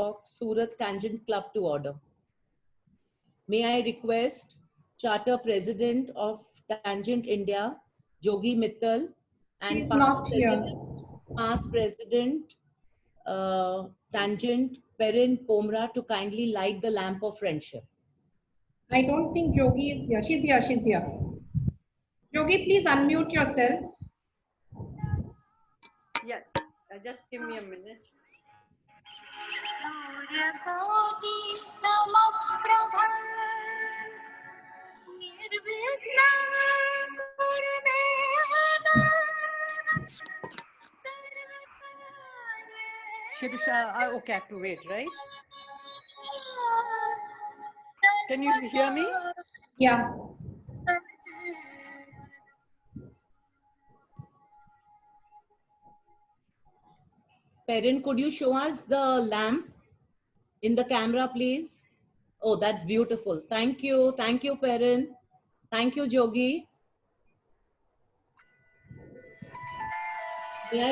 of Surat Tangent Club to order. May I request Charter President of Tangent India, Jogi Mittal, and past President Tangent, Perin Pomra, to kindly light the lamp of friendship. I don't think Jogi is here. She's here. She's here. Jogi, please unmute yourself. Yes, just give me a minute. Shirsha, okay, I have to wait, right? Can you hear me? Yeah. Perin, could you show us the lamp in the camera, please? Oh, that's beautiful. Thank you. Thank you, Perin. Thank you, Jogi. May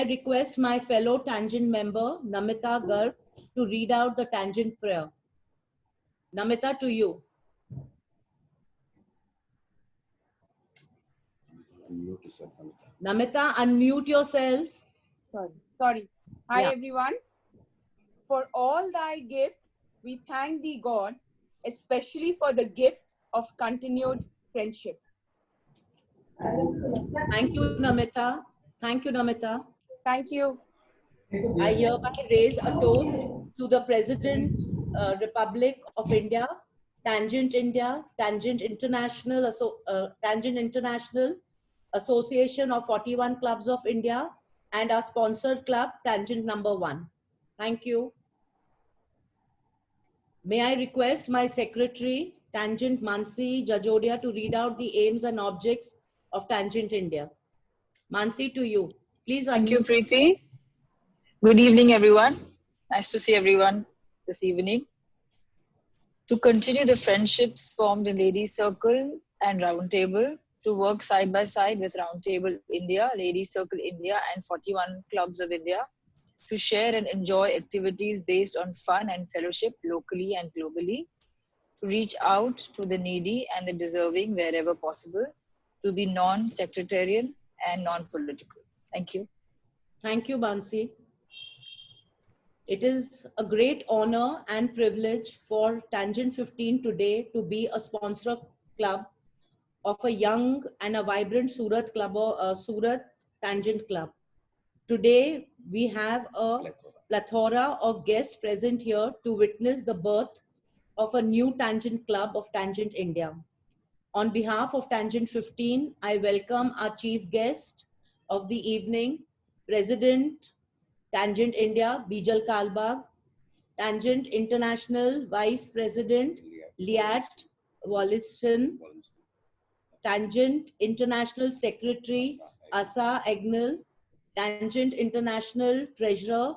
I request my fellow Tangent member, Namita Garg, to read out the Tangent prayer. Namita, to you. Namita, unmute yourself. Sorry. Hi, Yeah. everyone. For all thy gifts, we thank thee, God, especially for the gift of continued friendship. Thank you, Namita. Thank you, Namita. Thank you. I hereby raise a toast to the President, Republic of India, Tangent India, Tangent International Association of 41 Clubs of India, and our sponsored club, Tangent number 1. Thank you. May I request my secretary, Tangent Mansi Jajodia, to read out the aims and objects of Tangent India. Mansi, to you. Please. Thank you, Preeti. Good evening, everyone. Nice to see everyone this evening. To continue the friendships formed in Ladies Circle and Roundtable, to work side by side with Roundtable India, Ladies Circle India, and 41 Clubs of India, to share and enjoy activities based on fun and fellowship locally and globally, to reach out to the needy and the deserving wherever possible, to be non-sectarian and non-political. Thank you. Thank you, Bansi. It is a great honor and privilege for Tangent 15 today to be a sponsor club of a young and a vibrant Surat Tangent Club. Today, we have a plethora of guests present here to witness the birth of a new Tangent Club of Tangent India. On behalf of Tangent 15, I welcome our chief guest of the evening, President Tangent India, Bijal Kalbag, Tangent International Vice President, Liat Wallison, Tangent International Secretary, Asa Agnel, Tangent International Treasurer,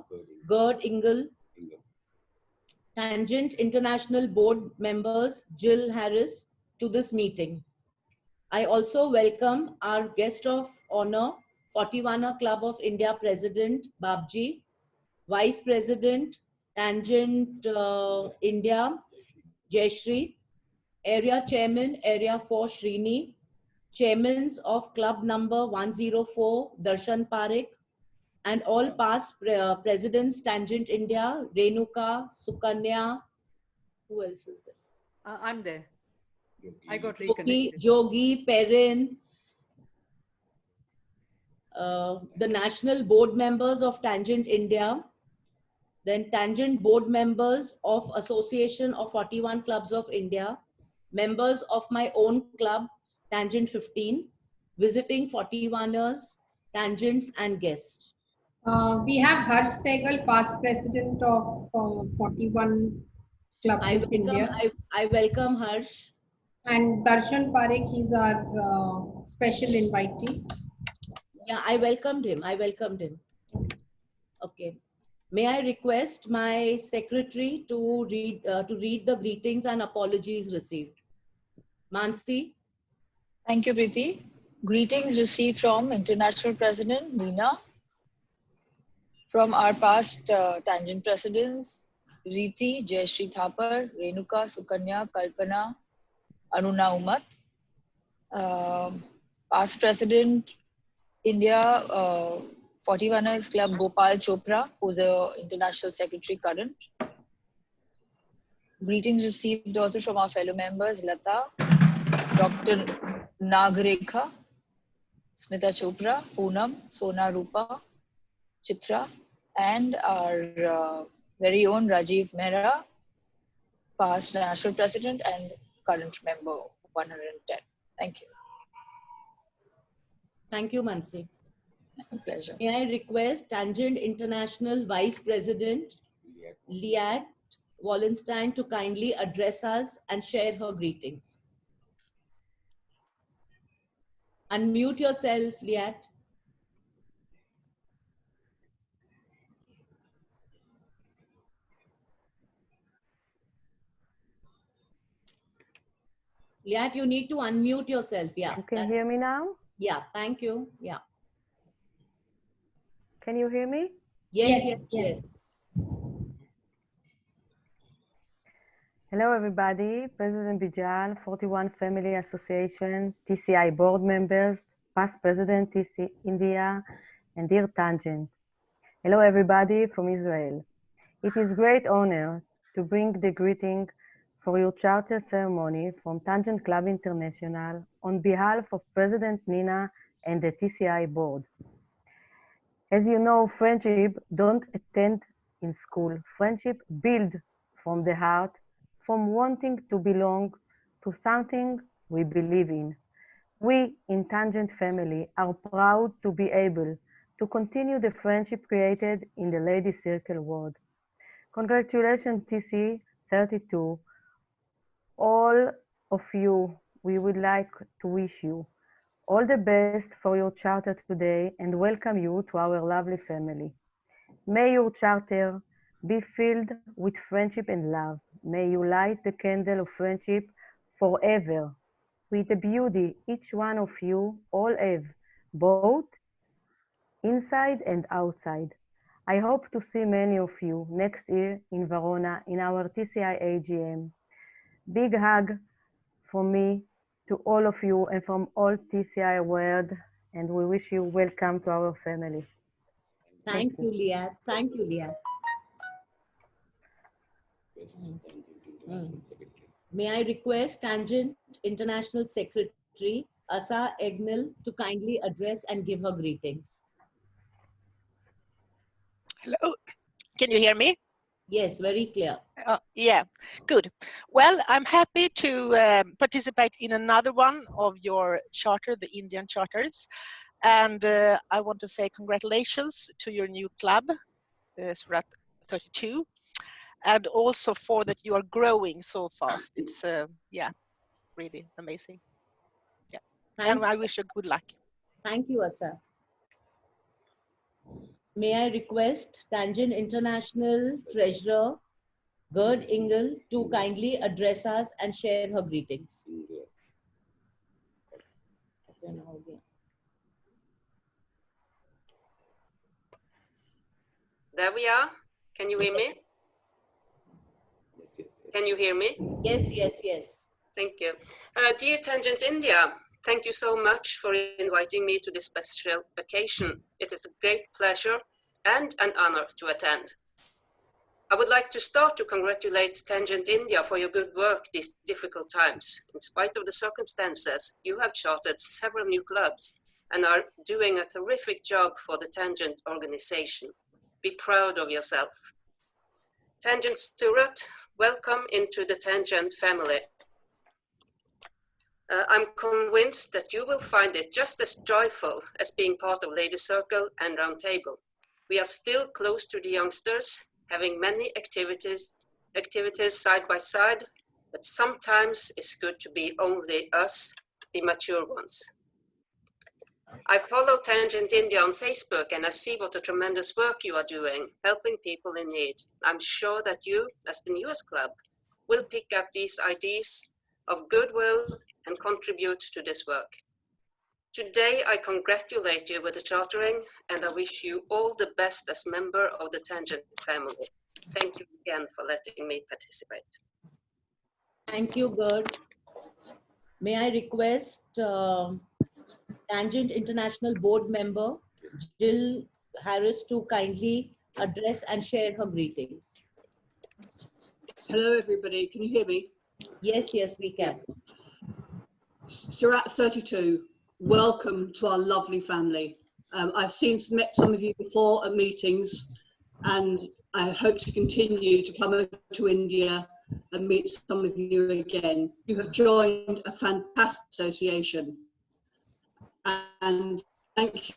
Gerd Ingle, Tangent International Board members, Jill Harris, to this meeting. I also welcome our guest of honor, 41er Club of India President, Babji, Vice President, Tangent India, Jayashree, Area Chairman, Area 4, Srini, Chairmans of Club number 104, Darshan Parekh, and all past presidents, Tangent India, Renuka, Sukanya, who else is there? I'm there. I got reconnected. Jogi, Perin, the national board members of Tangent India, then Tangent board members of Association of 41 Clubs of India, members of my own club, Tangent 15, visiting 41ers, tangents, and guests. We have Harsh Sehgal, past president of 41 Clubs of India. I welcome Harsh. And Darshan Parekh, he's our special invitee. Yeah, I welcomed him. Okay. May I request my secretary to read the greetings and apologies received. Mansi. Thank you, Preeti. Greetings received from International President Nina. From our past Tangent presidents, Riti, Jayashree Thapar, Renuka, Sukanya, Kalpana, Aruna Umat. Past president, India 41ers Club, Gopal Chopra, who's the international secretary current. Greetings received also from our fellow members, Lata, Dr. Nagrekha, Smita Chopra, Poonam, Sona Rupa, Chitra, and our very own Rajiv Mehra, past national president and current member 110. Thank you. Thank you, Mansi. My pleasure. May I request Tangent International Vice President Liat Wallenstein to kindly address us and share her greetings. Unmute yourself, Liat. Liat, you need to unmute yourself. Yeah. You can hear me now? Yeah, thank you. Yeah. Can you hear me? Yes. Hello, everybody. President Bijal, 41 Family Association, TCI board members, past president TC India, and dear Tangent. Hello, everybody from Israel. It is great honor to bring the greeting for your charter ceremony from Tangent Club International on behalf of President Nina and the TCI board. As you know, friendship don't attend in school. Friendship build from the heart, from wanting to belong to something we believe in. We in Tangent family are proud to be able to continue the friendship created in the Ladies Circle world. Congratulations, TC 32. All of you, we would like to wish you all the best for your charter today and welcome you to our lovely family. May your charter be filled with friendship and love. May you light the candle of friendship forever with the beauty each one of you all have, both inside and outside. I hope to see many of you next year in Verona in our TCI AGM. Big hug from me to all of you and from all TCI world, and we wish you welcome to our family. Thank you, Liat. Thank you, Liat. May I request Tangent International Secretary Asa Egnal to kindly address and give her greetings. Hello, can you hear me? Yes, very clear. Yeah, good. Well, I'm happy to participate in another one of your charter, the Indian charters. And I want to say congratulations to your new club, Surat 32, and also for that you are growing so fast. It's, yeah, really amazing. Yeah, and I wish you good luck. Thank you, Asa. May I request Tangent International Treasurer Gerd Engel to kindly address us and share her greetings. There we are. Can you hear me? Yes. Can you hear me? Yes. Thank you. Dear Tangent India, thank you so much for inviting me to this special occasion. It is a great pleasure and an honor to attend. I would like to start to congratulate Tangent India for your good work these difficult times. In spite of the circumstances, you have chartered several new clubs and are doing a terrific job for the Tangent organization. Be proud of yourself. Tangent Surat, welcome into the Tangent family. I'm convinced that you will find it just as joyful as being part of Ladies Circle and Roundtable. We are still close to the youngsters, having many activities side by side, but sometimes it's good to be only us, the mature ones. I follow Tangent India on Facebook and I see what a tremendous work you are doing, helping people in need. I'm sure that you, as the newest club, will pick up these ideas of goodwill and contribute to this work. Today, I congratulate you with the chartering, and I wish you all the best as member of the Tangent family. Thank you again for letting me participate. Thank you, Gerd. May I request Tangent International Board member Jill Harris to kindly address and share her greetings. Hello, everybody. Can you hear me? Yes, yes, we can. Surat 32, welcome to our lovely family. I've met some of you before at meetings, and I hope to continue to come over to India and meet some of you again. You have joined a fantastic association, and thank you.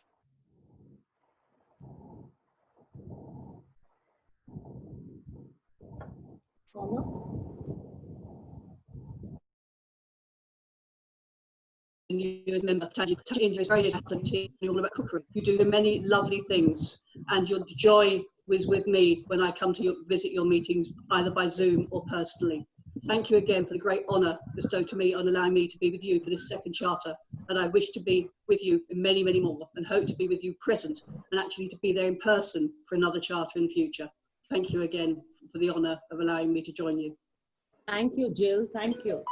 You as a member of Tangent India is very happy all about cookery. You do many lovely things, and your joy was with me when I come to visit your meetings, either by Zoom or personally. Thank you again for the great honour bestowed to me on allowing me to be with you for this second charter, and I wish to be with you in many, many more, and hope to be with you present and actually to be there in person for another charter in the future. Thank you again for the honour of allowing me to join you. Thank you, Jill. Thank you.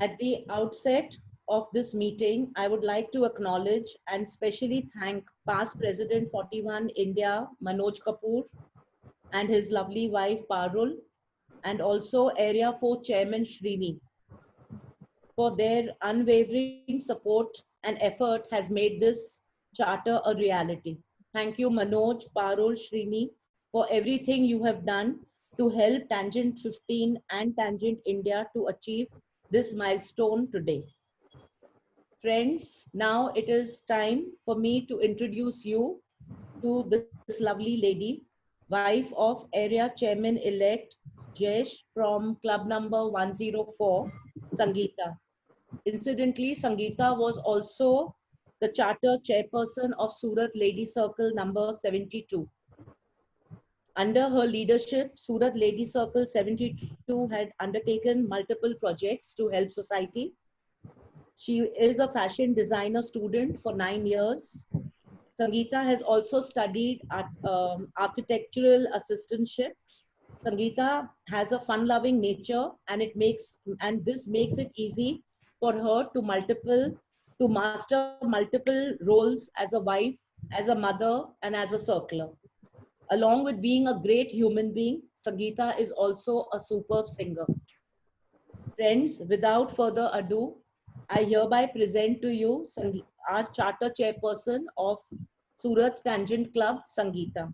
At the outset of this meeting, I would like to acknowledge and specially thank past President 41 India, Manoj Kapoor, and his lovely wife, Parul, and also Area 4 Chairman Srini, for their unwavering support and effort has made this charter a reality. Thank you, Manoj, Parul, Srini, for everything you have done to help Tangent 15 and Tangent India to achieve this milestone today. Friends, now it is time for me to introduce you to this lovely lady, wife of Area Chairman-elect Jesh from club number 104, Sangeeta. Incidentally, Sangeeta was also the charter chairperson of Surat Lady Circle number 72. Under her leadership, Surat Lady Circle 72 had undertaken multiple projects to help society. She is a fashion designer student for 9 years. Sangeeta has also studied architectural assistantship. Sangeeta has a fun-loving nature, and this makes it easy for her to master multiple roles as a wife, as a mother, and as a circler. Along with being a great human being, Sangeeta is also a superb singer. Friends, without further ado, I hereby present to you our charter chairperson of Surat Tangent Club, Sangeeta,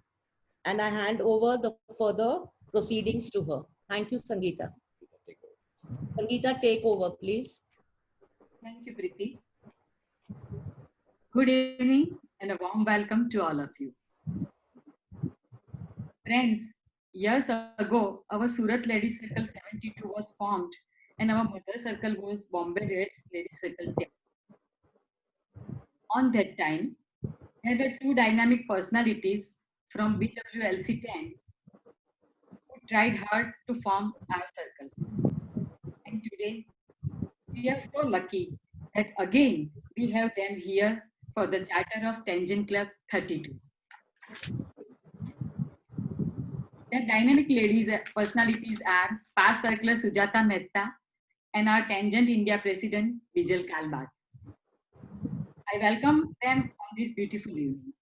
and I hand over the further proceedings to her. Thank you, Sangeeta. Sangeeta, take over, please. Thank you, Preeti. Good evening and a warm welcome to all of you. Friends, years ago, our Surat Ladies Circle 72 was formed and our mother circle was Bombay Reds Ladies Circle 10. On that time, there were two dynamic personalities from BWLC 10 who tried hard to form our circle. And today, we are so lucky that again we have them here for the charter of Tangent Club 32. The dynamic ladies personalities are past circler Sujata Mehta and our Tangent India President Bijal Kalbat. I welcome them on this beautiful evening.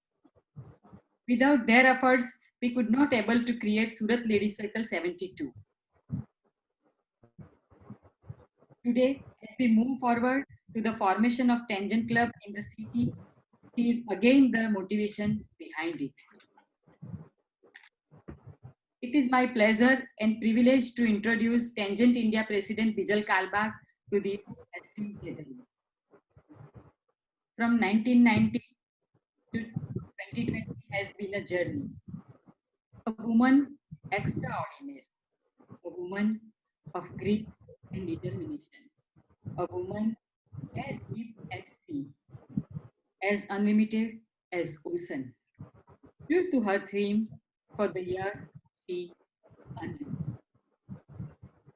Without their efforts, we could not able to create Surat Ladies Circle 72. Today, as we move forward to the formation of Tangent Club in the city, she is again the motivation behind it. It is my pleasure and privilege to introduce Tangent India President Bijal Kalbak to this esteemed gathering. From 1990 to 2020 has been a journey. A woman extraordinary, a woman of grit and determination, a woman as deep as sea, as unlimited as ocean. True to her theme for the year, she unlimited.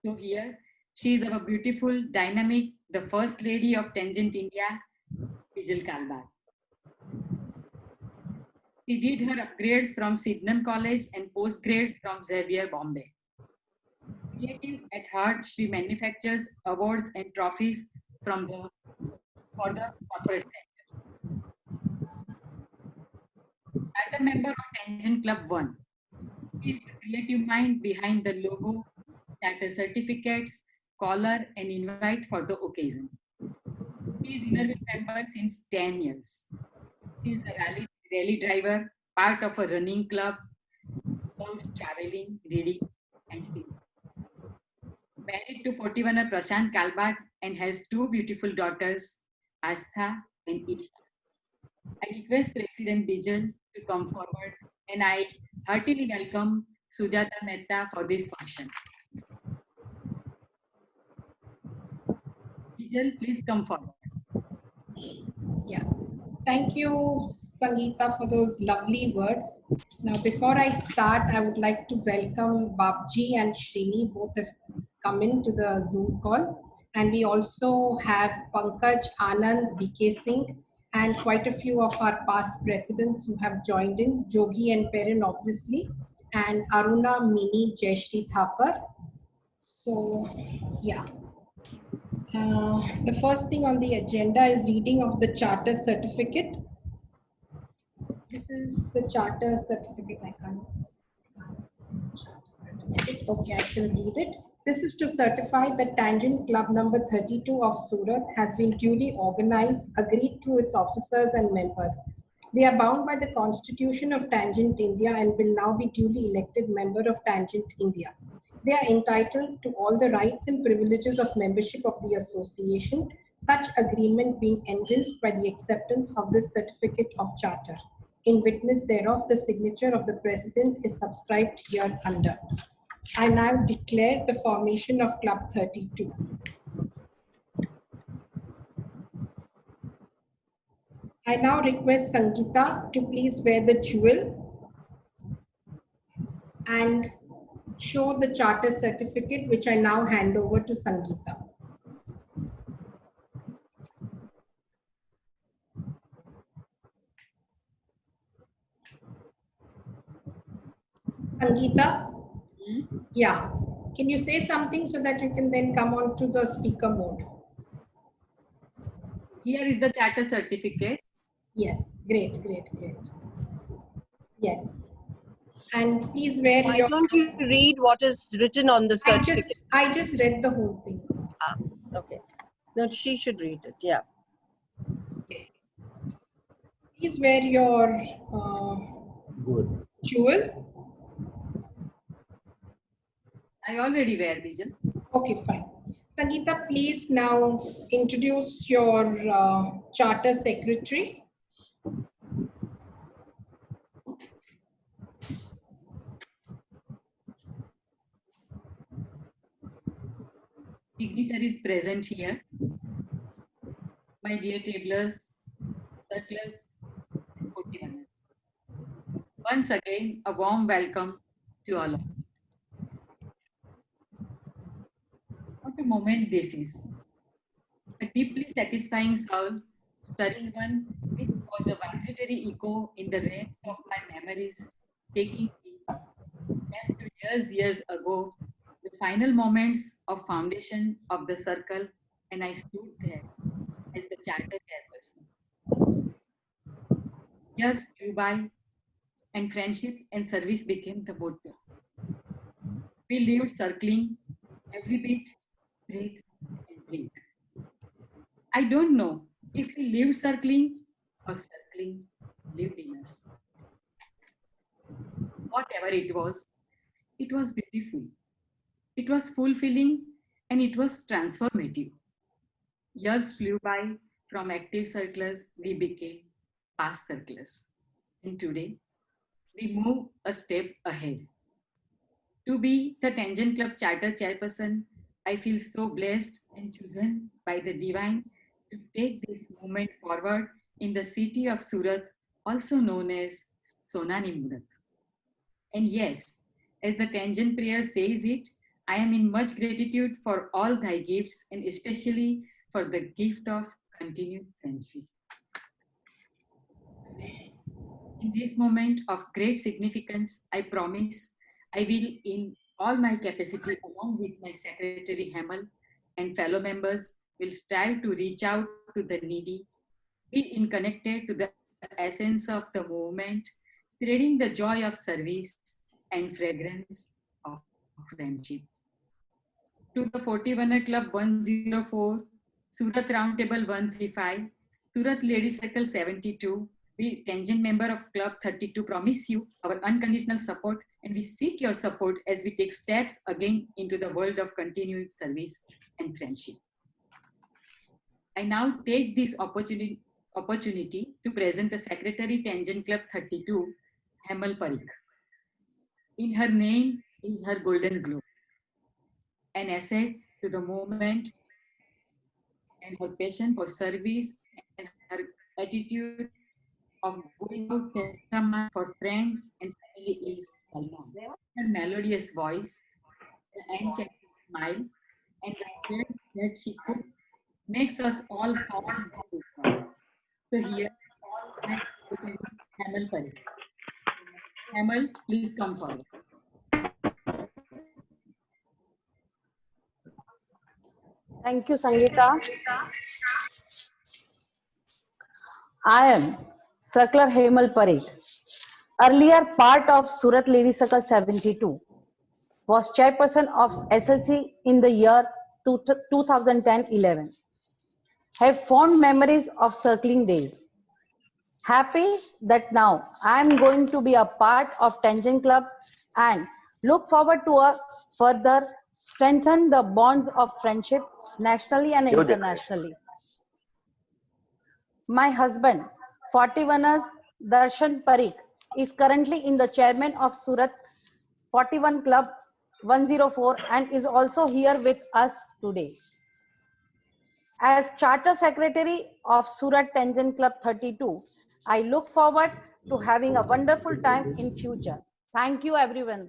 So here, she is our beautiful, dynamic, the first lady of Tangent India, Bijal Kalbag. She did her upgrades from Sydenham College and postgrades from Xavier, Bombay. Creative at heart, she manufactures awards and trophies for the corporate sector. As a member of Tangent Club 1, she is the creative mind behind the logo, charter certificates, collar, and invite for the occasion. She is Innerville member since 10 years. She is a rally driver, part of a running club, loves traveling, reading, and singing. Married to 41er Prashant Kalbag and has two beautiful daughters, Astha and Isha. I request President Bijal to come forward and I heartily welcome Sujata Mehta for this function. Bijal, please come forward. Yeah. Thank you, Sangeeta, for those lovely words. Now, before I start, I would like to welcome Babji and Srini. Both have come into the Zoom call. And we also have Pankaj, Anand, BK Singh, and quite a few of our past presidents who have joined in, Jogi and Perin, obviously, and Aruna, Mini, Jayashri Thapar. So, yeah. The first thing on the agenda is reading of the charter certificate. This is the charter certificate. I can't see. Okay, I shall read it. This is to certify that Tangent Club number 32 of Surat has been duly organized, agreed to its officers and members. They are bound by the Constitution of Tangent India and will now be duly elected member of Tangent India. They are entitled to all the rights and privileges of membership of the association, such agreement being endorsed by the acceptance of this certificate of charter. In witness thereof, the signature of the President is subscribed here under. I now declare the formation of Club 32. I now request Sangeeta to please wear the jewel and show the charter certificate, which I now hand over to Sangeeta. Sangeeta? Yeah. Can you say something so that you can then come on to the speaker mode? Here is the charter certificate. Yes. Great, great, great. Yes. And please wear Why don't you read what is written on the certificate? I just read the whole thing. Ah, okay. No, she should read it. Yeah. Please wear your jewel. I already wear, Bijal. Okay, fine. Sangeeta, please now introduce your charter secretary. Dignitaries present here. My dear tablers, circlers, and 41ers. Once again, a warm welcome to all of you. What a moment this is. A deeply satisfying soul, stirring one, which was a vibratory echo in the realms of my memories, taking me back to years ago, the final moments of foundation of the circle, and I stood there as the charter chairperson. Years flew by, and friendship and service became the motto. We lived circling every beat, breath, and breathe. I don't know if we lived circling or circling lived in us. Whatever it was beautiful. It was fulfilling and it was transformative. Years flew by. From active circlers, we became past circlers. And today, we move a step ahead. To be the Tangent Club Charter Chairperson, I feel so blessed and chosen by the divine to take this movement forward in the city of Surat, also known as Sonani Murat. And yes, as the Tangent prayer says it, I am in much gratitude for all thy gifts and especially for the gift of continued friendship. In this moment of great significance, I promise I will, in all my capacity, along with my Secretary Hemal and fellow members, will strive to reach out to the needy, be in connected to the essence of the movement, spreading the joy of service and fragrance of friendship. To the 41er Club 104, Surat Roundtable 135, Surat Ladies Circle 72, we tangent member of Club 32 promise you our unconditional support, and we seek your support as we take steps again into the world of continuing service and friendship. I now take this opportunity to present the Secretary Tangent Club 32, Hemal Parikh. In her name is her golden globe, an asset to the movement, and her passion for service and her attitude of going out for friends and family is well known. Her melodious voice, the angelic smile, and the words that she could makes us all proud. So here, my secretary, Hemal Parikh. Hemal, please come forward. Thank you, Sangeeta. I am Circular Hemal Parikh, earlier part of Surat Ladies Circle 72, was chairperson of SLC in the year 2010-11. Have fond memories of circling days. Happy that now I am going to be a part of Tangent Club and look forward to a further strengthen the bonds of friendship nationally and internationally. My husband, 41ers Darshan Parikh, is currently in the chairman of Surat 41 Club 104 and is also here with us today. As Charter Secretary of Surat Tangent Club 32, I look forward to having a wonderful time in future. Thank you, everyone.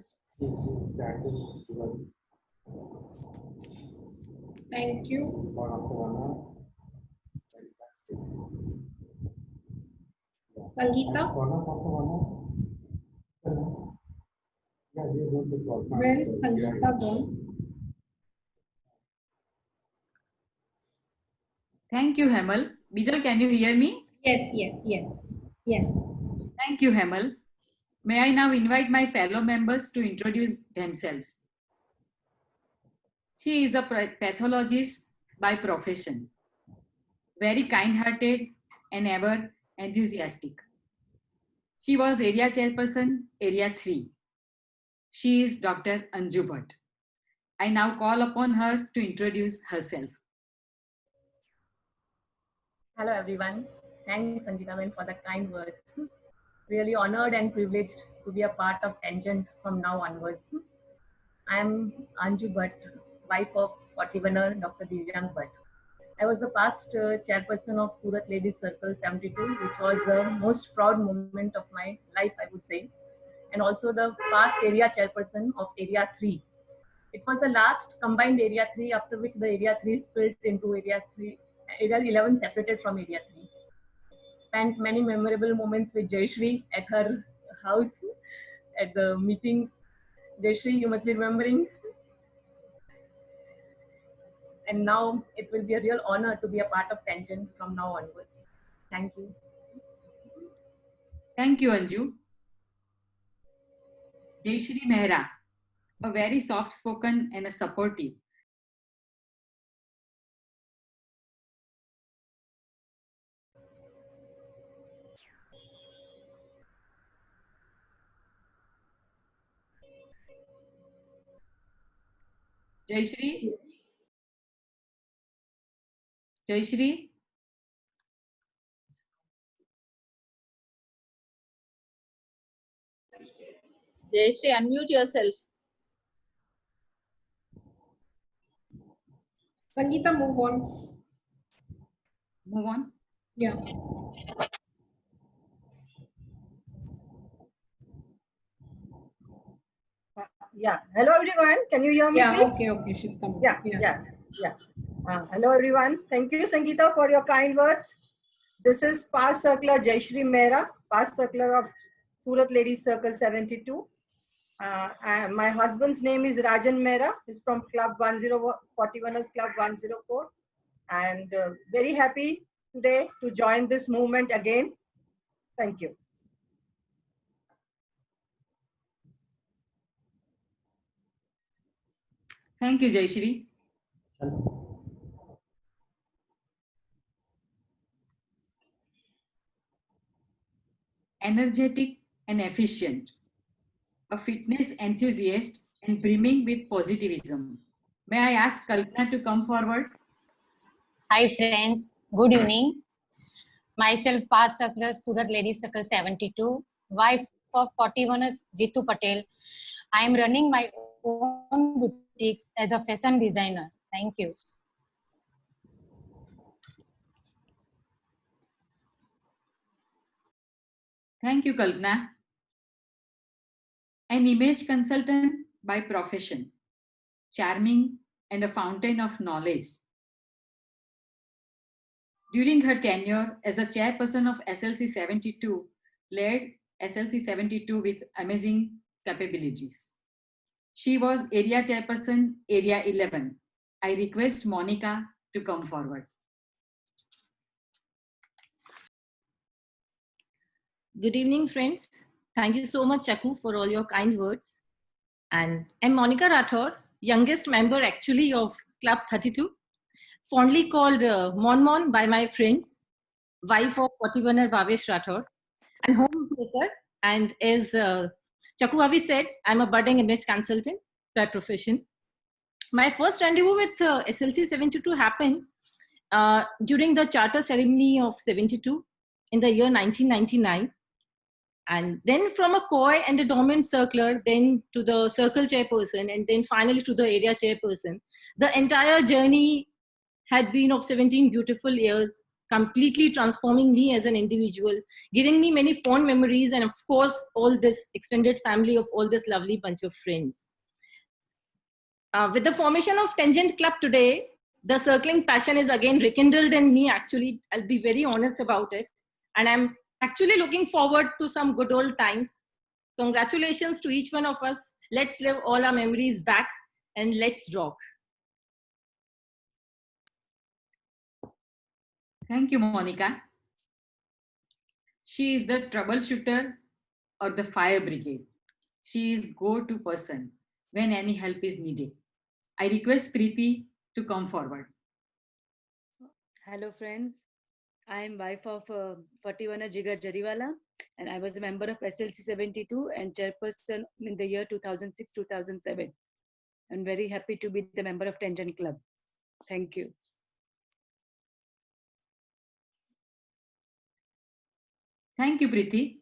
Thank you. Sangeeta? Where is Sangeeta gone? Thank you, Hemal. Bijal, can you hear me? Yes, yes, yes, yes. Thank you, Hemal. May I now invite my fellow members to introduce themselves. She is a pathologist by profession, very kind-hearted and ever enthusiastic. She was area chairperson, area 3. She is Dr. Anju Bhatt. I now call upon her to introduce herself. Hello everyone. Thanks Sangeeta ma'am for the kind words. Really honored and privileged to be a part of Tangent from now onwards. I am Anju Bhatt, wife of 41er Dr. Divyang Bhatt. I was the past chairperson of Surat Ladies Circle 72, which was the most proud moment of my life, I would say. And also the past area chairperson of Area 3. It was the last combined Area 3, after which the Area 3 split into Area 11 separated from Area 3. Spent many memorable moments with Jayashree at her house, at the meetings. Jayashree, you must be remembering. And now it will be a real honor to be a part of Tangent from now onwards. Thank you. Thank you, Anju. Jayashree Mehra, a very soft-spoken and a supportive. Jayashree? Jayashree? Jayashree, unmute yourself. Sangeeta, move on. Move on? Yeah. Yeah. Hello, everyone. Can you hear me? Yeah, please? okay, she's coming. Yeah. Hello, everyone. Thank you, Sangeeta, for your kind words. This is past circular Jayashree Mehra, past circular of Surat Ladies Circle 72. And my husband's name is Rajan Mehra. He's from Club 41ers Club 104. And very happy today to join this movement again. Thank you. Thank you, Jayashri. Energetic and efficient, a fitness enthusiast and brimming with positivism. May I ask Kalpana to come forward? Hi friends, good evening. Myself, past circular Surat Ladies Circle 72, wife of 41ers Jitu Patel. I am running my own boutique as a fashion designer. Thank you. Thank you, Kalpana. An image consultant by profession, charming and a fountain of knowledge. During her tenure as a chairperson of SLC 72, led SLC 72 with amazing capabilities. She was area chairperson, area 11. I request Monica to come forward. Good evening, friends. Thank you so much, Chaku, for all your kind words. And I'm Monica Rathore, youngest member actually of Club 32, fondly called Mon Mon by my friends, wife of 41er Bhavesh Rathore, and homemaker. And as Chaku Abhi said, I'm a budding image consultant by profession. My first rendezvous with SLC 72 happened during the charter ceremony of 72 in the year 1999. And then from a COI and a dormant circular, then to the circle chairperson, and then finally to the area chairperson. The entire journey had been of 17 beautiful years, completely transforming me as an individual, giving me many fond memories, and of course, all this extended family of all this lovely bunch of friends. With the formation of Tangent Club today, the circling passion is again rekindled in me, actually. I'll be very honest about it. And I'm actually looking forward to some good old times. Congratulations to each one of us. Let's live all our memories back and let's rock. Thank you, Monica. She is the troubleshooter or the fire brigade. She is go-to person when any help is needed. I request Preeti to come forward. Hello, friends. I am wife of 41er Jigar Jariwala, and I was a member of SLC 72 and chairperson in the year 2006-2007. I'm very happy to be the member of Tangent Club. Thank you. Thank you, Preeti.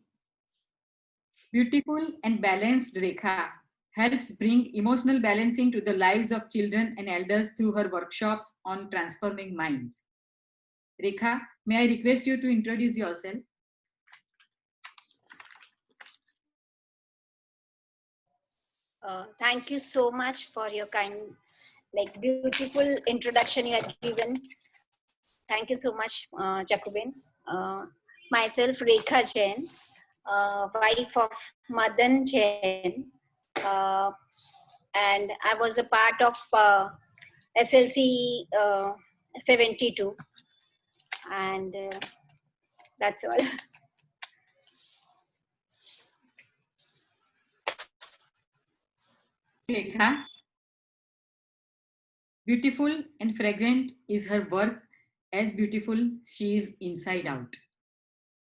Beautiful and balanced Rekha helps bring emotional balancing to the lives of children and elders through her workshops on transforming minds. Rekha, may I request you to introduce yourself? Thank you so much for your beautiful introduction you had given. Thank you so much, Chakuben. Myself, Rekha Jain, wife of Madan Jain, and I was a part of SLC 72. And that's all. Rekha. Beautiful and fragrant is her work, as beautiful she is inside out.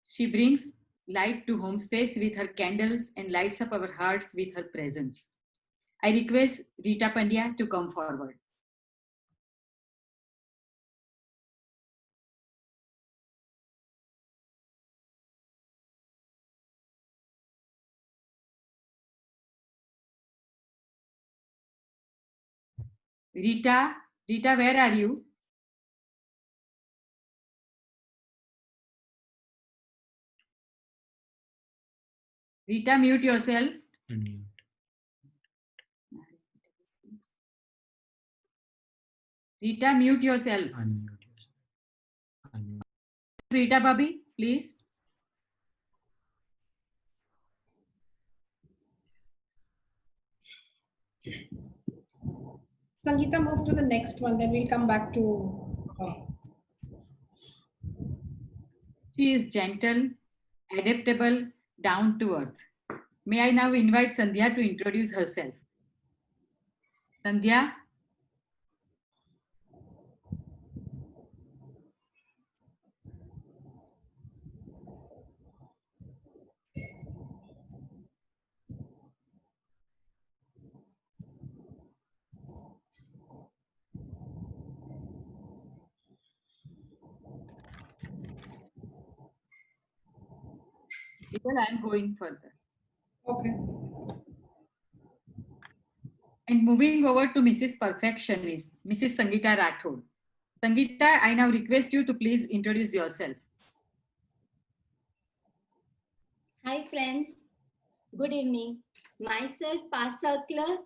She brings light to home space with her candles and lights up our hearts with her presence. I request Rita Pandya to come forward. Rita, where are you? Rita, mute yourself. Rita, mute yourself. Rita Babi, please. Sangeeta, move to the next one, then we'll come back to her. She is gentle, adaptable, down to earth. May I now invite Sandhya to introduce herself. Sandhya? Well, I am going further. Okay. And moving over to Mrs. Perfectionist, Mrs. Sangeeta Rathod. Sangeeta, I now request you to please introduce yourself. Hi friends, good evening. Myself, past circular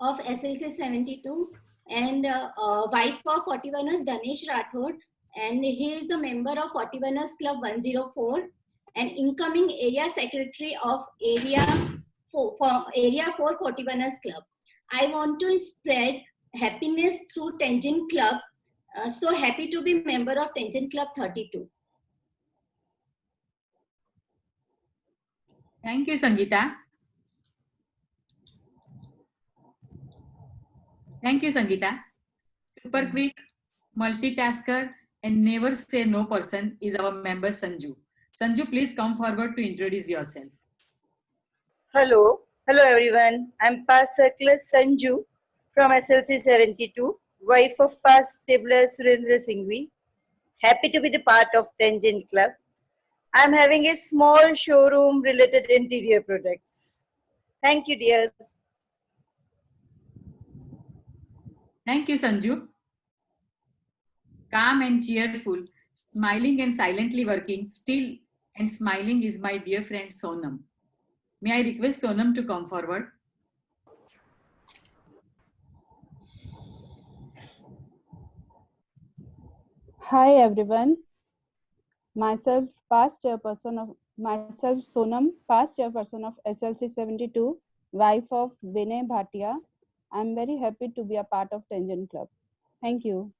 of SLC 72 and wife of 41ers Danesh Rathod, and he is a member of 41ers Club 104 and incoming area secretary of Area 4 41ers Club. I want to spread happiness through Tangent Club. So happy to be member of Tangent Club 32. Thank you, Sangeeta. Thank you, Sangeeta. Super quick, multitasker, and never say no person is our member Sanju. Sanju, please come forward to introduce yourself. Hello everyone. I'm past circular Sanju from SLC 72, wife of past stabler Surendra Singhvi. Happy to be the part of Tangent Club. I'm having a small showroom related interior products. Thank you, dears. Thank you, Sanju. Calm and cheerful, smiling and silently working, still and smiling is my dear friend Sonam. May I request Sonam to come forward? Hi everyone. Myself Sonam, past chairperson of SLC 72, wife of Vinay Bhatia. I'm very happy to be a part of Tangent Club. Thank you.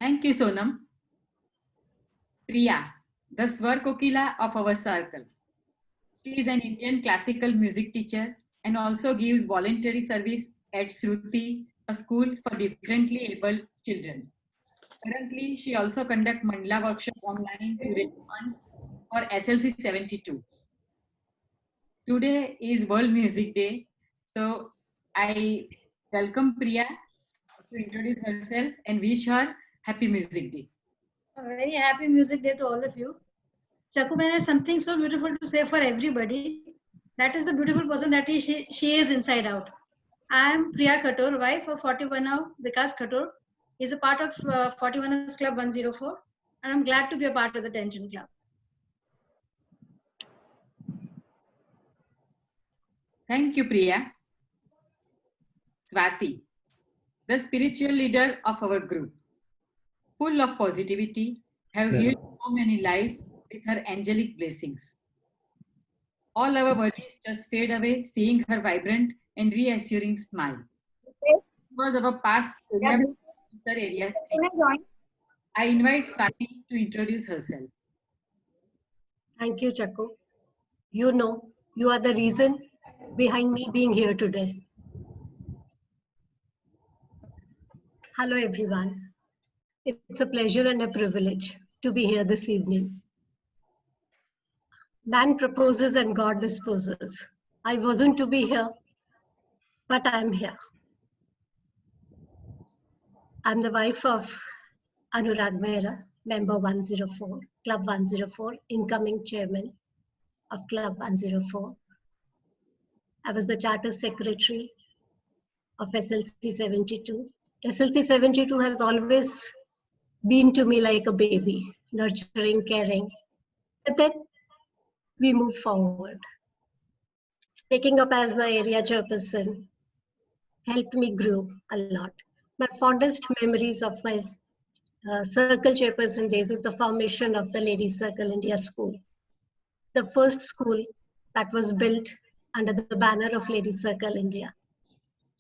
Thank you, Sonam. Priya, the Swar Kokila of our circle. She is an Indian classical music teacher and also gives voluntary service at Shruti, a school for differently abled children. Currently, she also conducts Mandala workshop online to raise funds for SLC 72. Today is World Music Day, so I welcome Priya to introduce herself and wish her Happy Music Day. A very happy music day to all of you. Chakuben has something so beautiful to say for everybody. That is the beautiful person that she is inside out. I am Priya Khator, wife of 41 now, Vikas Khator. He's a part of 41ers Club 104, and I'm glad to be a part of the Tangent Club. Thank you, Priya. Swati, the spiritual leader of our group. Full of positivity, have healed so many lives with her angelic blessings. All our worries just fade away, seeing her vibrant and reassuring smile. It was our past area. I invite Swati to introduce herself. Thank you, Chaku. You know, you are the reason behind me being here today. Hello, everyone. It's a pleasure and a privilege to be here this evening. Man proposes and God disposes. I wasn't to be here, but I'm here. I'm the wife of Anurag Mehra, member 104, Club 104, incoming chairman of Club 104. I was the charter secretary of SLC 72. SLC 72 has always been to me like a baby, nurturing, caring. But then we move forward. Taking up as the area chairperson helped me grow a lot. My fondest memories of my circle chairperson days is the formation of the Ladies Circle India School. the first school that was built under the banner of Ladies Circle India.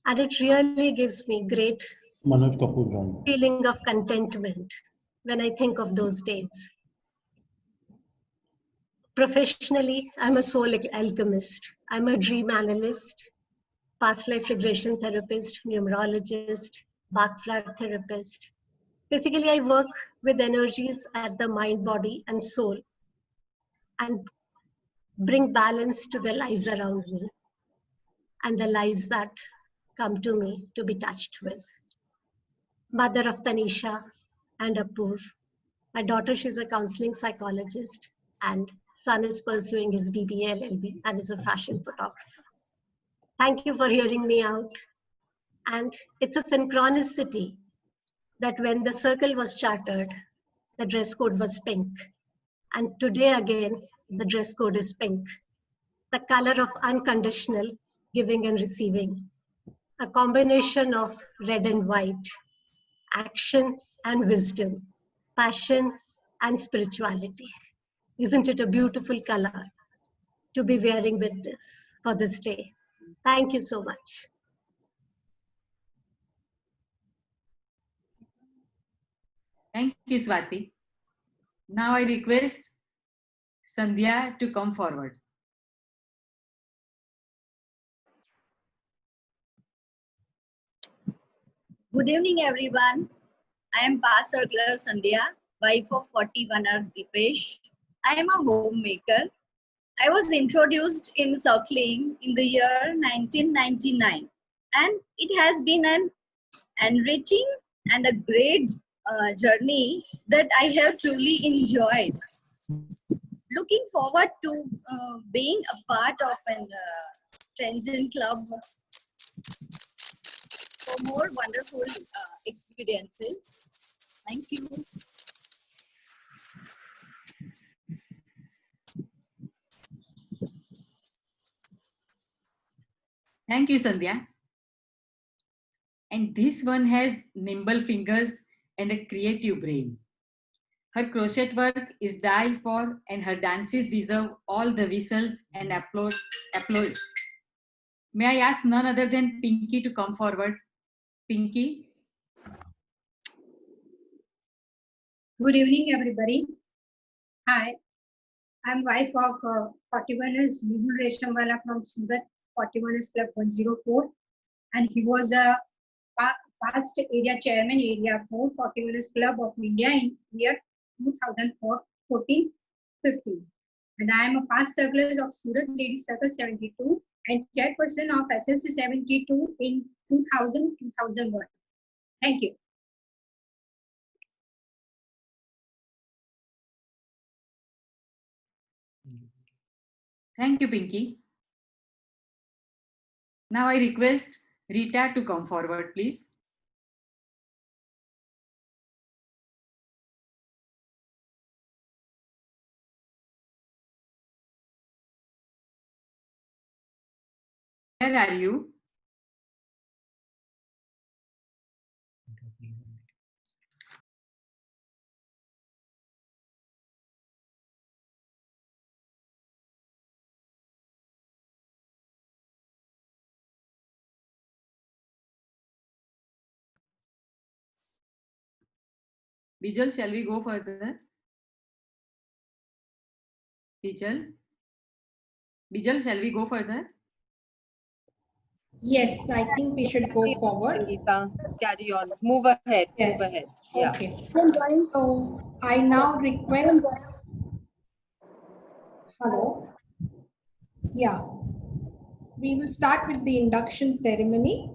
And it really gives me great Manoj Kapoor joined. feeling of contentment when I think of those days. Professionally, I'm a soul alchemist. I'm a dream analyst, past life regression therapist, numerologist, Bach flood therapist. Basically, I work with energies at the mind, body, and soul and bring balance to the lives around me and the lives that come to me to be touched with. Mother of Tanisha and Apurv. My daughter, she's a counseling psychologist, and son is pursuing his BBA LLB and is a fashion photographer. Thank you for hearing me out. And it's a synchronicity that when the circle was chartered, the dress code was pink. And today again, the dress code is pink. The color of unconditional giving and receiving. A combination of red and white, action and wisdom, passion and spirituality. Isn't it a beautiful color to be wearing with this for this day? Thank you so much. Thank you, Swati. Now I request Sandhya to come forward. Good evening, everyone. I am past circular Sandhya, wife of 41er Dipesh. I am a homemaker. I was introduced in circling in the year 1999, and it has been an enriching and a great journey that I have truly enjoyed. Looking forward to being a part of an Tangent Club for more wonderful experiences. Thank you. Thank you, Sandhya. And this one has nimble fingers and a creative brain. Her crochet work is died for, and her dances deserve all the whistles and applause. May I ask none other than Pinky to come forward? Pinky. Good evening, everybody. Hi, I'm wife of 41ers Mehul Reshamwala from Surat, 41ers Club 104, and he was a past area chairman, Area 4, 41ers Club of India in year 2014-15. And I am a past circular of Surat Ladies Circle 72 and chairperson of SLC 72 in 2000-2001. Thank you. Thank you, Pinky. Now I request Rita to come forward, please. Where are you? Bijal, shall we go further? Bijal? Bijal, shall we go further? Yes, I think we should go forward. Sangeeta, carry on. Move ahead. Yes. Move ahead. Yeah. Okay. So I now request. Hello. Yeah. We will start with the induction ceremony.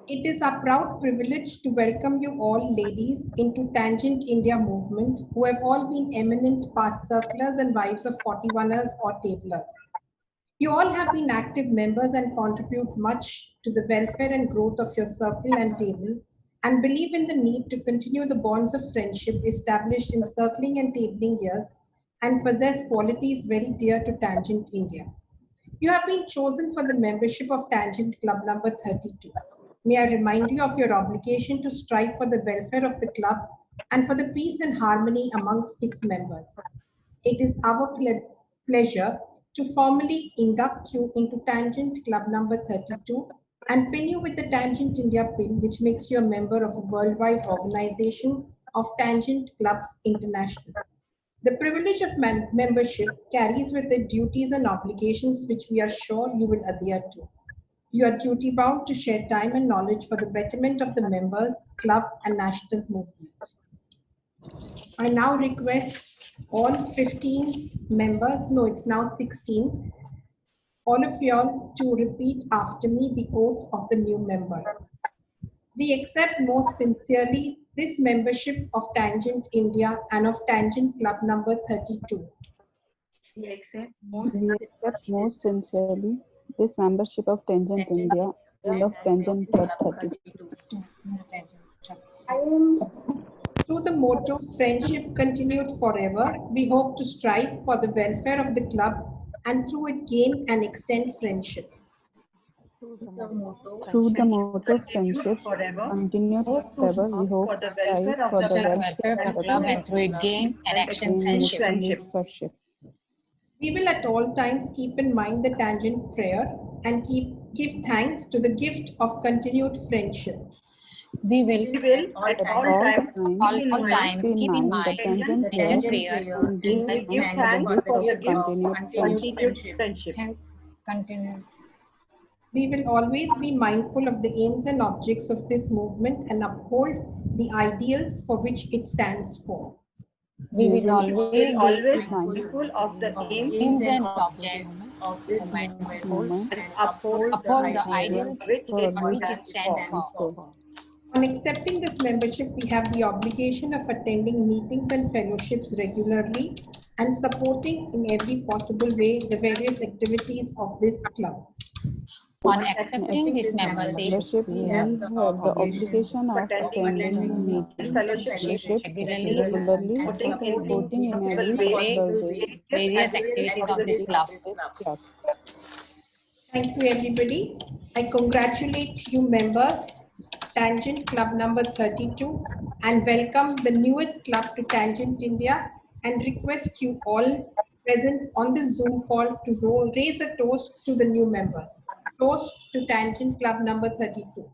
It is our proud privilege to welcome you all ladies into Tangent India movement who have all been eminent past circlers and wives of 41ers or tablers. You all have been active members and contribute much to the welfare and growth of your circle and table and believe in the need to continue the bonds of friendship established in circling and tabling years and possess qualities very dear to Tangent India. You have been chosen for the membership of Tangent Club number 32. May I remind you of your obligation to strive for the welfare of the club and for the peace and harmony amongst its members. it is our pleasure to formally induct you into Tangent Club number 32 and pin you with the Tangent India pin, which makes you a member of a worldwide organization of Tangent Clubs International. The privilege of membership carries with it duties and obligations which we are sure you will adhere to. You are duty bound to share time and knowledge for the betterment of the members, club, and national movement. I now request all 15 members, no, it's now 16, all of y'all to repeat after me the oath of the new member. We accept most sincerely this membership of Tangent India and of Tangent Club number 32. We accept most sincerely this membership of Tangent India and of Tangent Club 32. Through the motto, friendship continued forever, we hope to strive for the welfare of the club and through it gain and extend friendship. Through the motto, friendship continued forever, we hope to strive for the welfare of the club and through it gain and extend friendship. We will at all times keep in mind the Tangent prayer and give thanks to the gift of continued friendship. We will at all times keep in mind the Tangent prayer and give thanks for the gift of continued friendship. We will always be mindful of the aims and objects of this movement and uphold the ideals for which it stands for. We will always be mindful of the aims and objects of this movement and uphold the ideals for which it stands for. On accepting this membership, we have the obligation of attending meetings and fellowships regularly and supporting in every possible way the various activities of this club. On accepting this membership, we have the obligation of attending meetings and fellowships regularly and supporting in every possible way various activities of this club. Thank you, everybody. I congratulate you members, Tangent Club number 32, and welcome the newest club to Tangent India and request you all present on this Zoom call to raise a toast to the new members. Toast to Tangent Club number 32.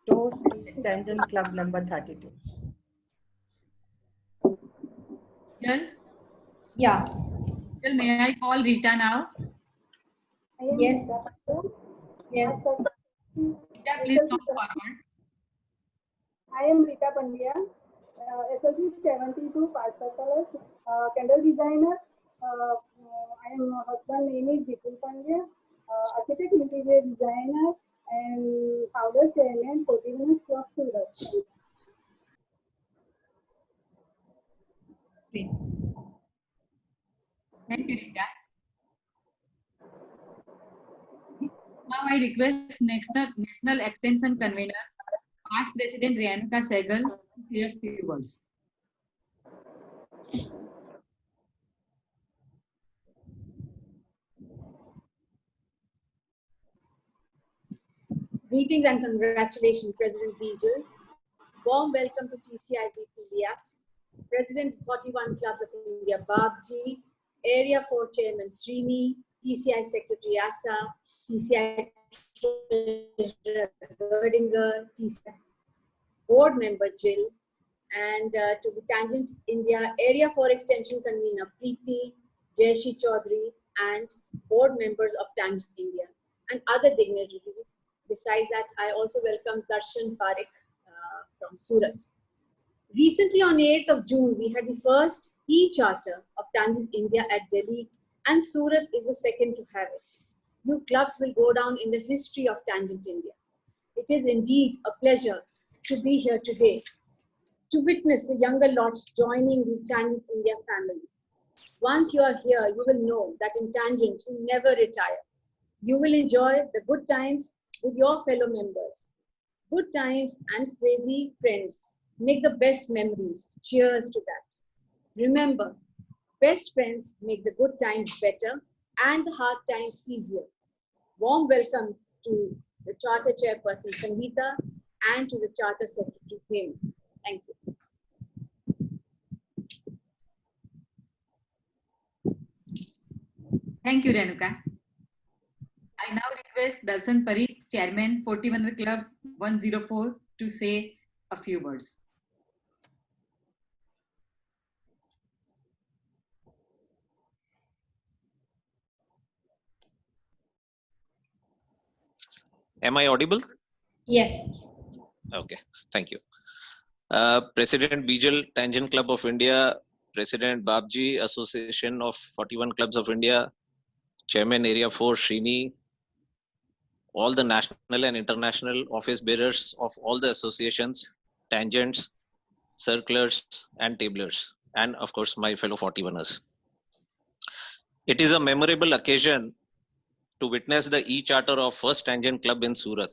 Toast to Tangent Club number 32. Yeah. Well, may I call Rita now? Yes. Yes. Rita, please come forward. I am Rita Pandya, SLC 72 Parsakalus, candle designer. I am husband name is Vipul Pandya, architect interior designer and founder chairman 41 Club Surat. Thank you, Rita. Now I request National Extension Convener, Past President Renuka Sehgal, to say a few words. Greetings and congratulations, President Bijal. Warm welcome to TCIB Piliat, President 41 Clubs of India, Babji, Area 4 Chairman Srini, TCI Secretary Asa, TCI Treasurer Gerdinger, TCI Board Member Jill, and to the Tangent India Area 4 Extension Convener Preeti, Jayashi Chaudhary, and board members of Tangent India, and other dignitaries. Besides that, I also welcome Darshan Parekh from Surat. Recently, on 8th of June, we had the first e-charter of Tangent India at Delhi, and Surat is the second to have it. You clubs will go down in the history of Tangent India. It is indeed a pleasure to be here today, to witness the younger lots joining the Tangent India family. Once you are here, you will know that in Tangent, you never retire. You will enjoy the good times with your fellow members. Good times and crazy friends make the best memories. Cheers to that. Remember, best friends make the good times better and the hard times easier. Warm welcome to the Charter Chairperson Sangeeta and to the Charter Secretary Hema. Thank you. Thank you, Renuka. I now request Darshan Parikh, Chairman, 41er Club 104, to say a few words. Am I audible? Yes. Okay, thank you. President Bijal, Tangent Club of India, President Babji, Association of 41 Clubs of India, Chairman Area 4 Srini, all the national and international office bearers of all the associations, tangents, circlers, and tablers, and of course my fellow 41ers. It is a memorable occasion to witness the e-charter of first tangent club in Surat.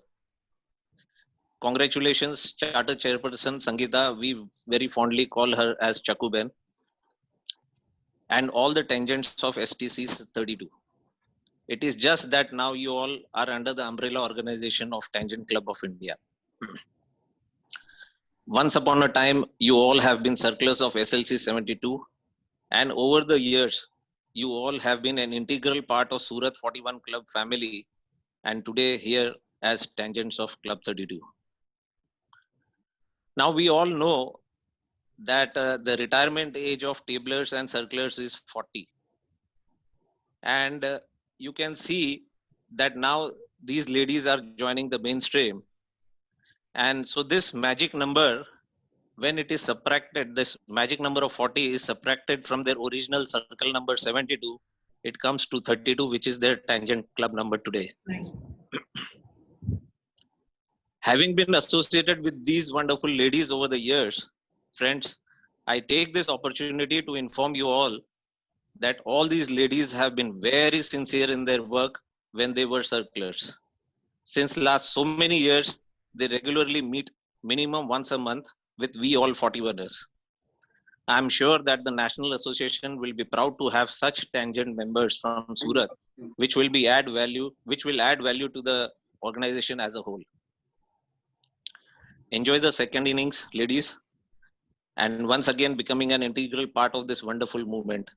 Congratulations, Charter Chairperson Sangeeta. We very fondly call her as Chakuben, and all the tangents of STC 32. It is just that now you all are under the umbrella organization of Tangent Club of India. Once upon a time, you all have been circlers of SLC 72, and over the years, you all have been an integral part of Surat 41 Club family, and today here as tangents of Club 32. Now we all know that the retirement age of tablers and circlers is 40. And you can see that now these ladies are joining the mainstream. And so this magic number, when it is subtracted, this magic number of 40 is subtracted from their original circle number 72, it comes to 32, which is their tangent club number today. Nice. Having been associated with these wonderful ladies over the years, friends, I take this opportunity to inform you all that all these ladies have been very sincere in their work when they were circlers. Since last so many years, they regularly meet minimum once a month with we all 41ers. I am sure that the National Association will be proud to have such tangent members from Surat, which will add value to the organization as a whole. Enjoy the second innings, ladies, and once again becoming an integral part of this wonderful movement.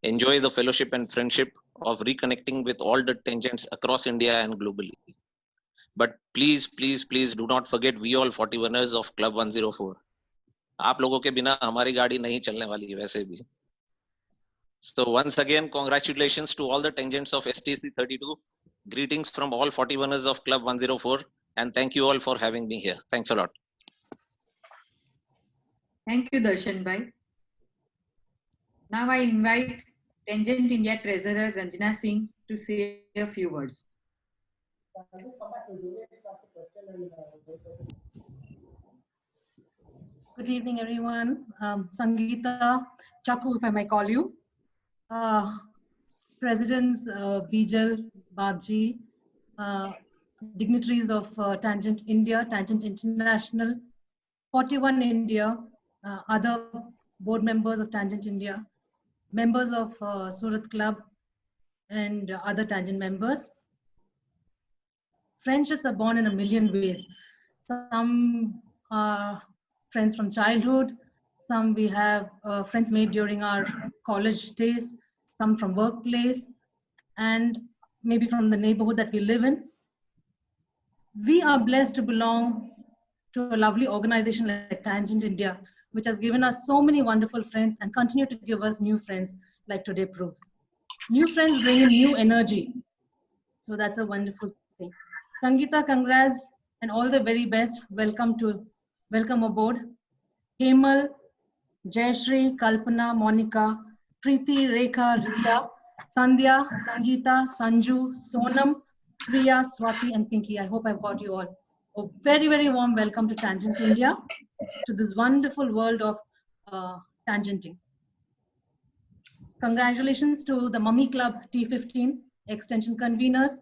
Enjoy the fellowship and friendship of reconnecting with all the tangents across India and globally. But please, please, please do not forget we all 41ers of Club 104. आप लोगों के बिना हमारी गाड़ी नहीं चलने वाली है वैसे भी. So once again, congratulations to all the tangents of STC 32. Greetings from all 41ers of Club 104, and thank you all for having me here. Thanks a lot. Thank you, Darshan Bhai. Now I invite Tangent India Treasurer Ranjana Singh to say a few words. Good evening, everyone. Sangeeta, Chaku, if I may call you. Presidents Bijal, Babji, dignitaries of Tangent India, Tangent International, 41 India, other board members of Tangent India, members of Surat Club, and other Tangent members. Friendships are born in a million ways. Some are friends from childhood, some we have friends made during our college days, some from workplace, and maybe from the neighborhood that we live in. We are blessed to belong to a lovely organization like Tangent India, which has given us so many wonderful friends and continue to give us new friends like today proves. New friends bring in new energy. So that's a wonderful thing. Sangeeta, congrats and all the very best. Welcome aboard. Hemal, Jayashri, Kalpana, Monica, Preeti, Rekha, Rita, Sandhya, Sangeeta, Sanju, Sonam, Priya, Swati, and Pinky. I hope I've got you all. A very, very warm welcome to Tangent India, to this wonderful world of tangenting. Congratulations to the Mummy Club T15 extension conveners,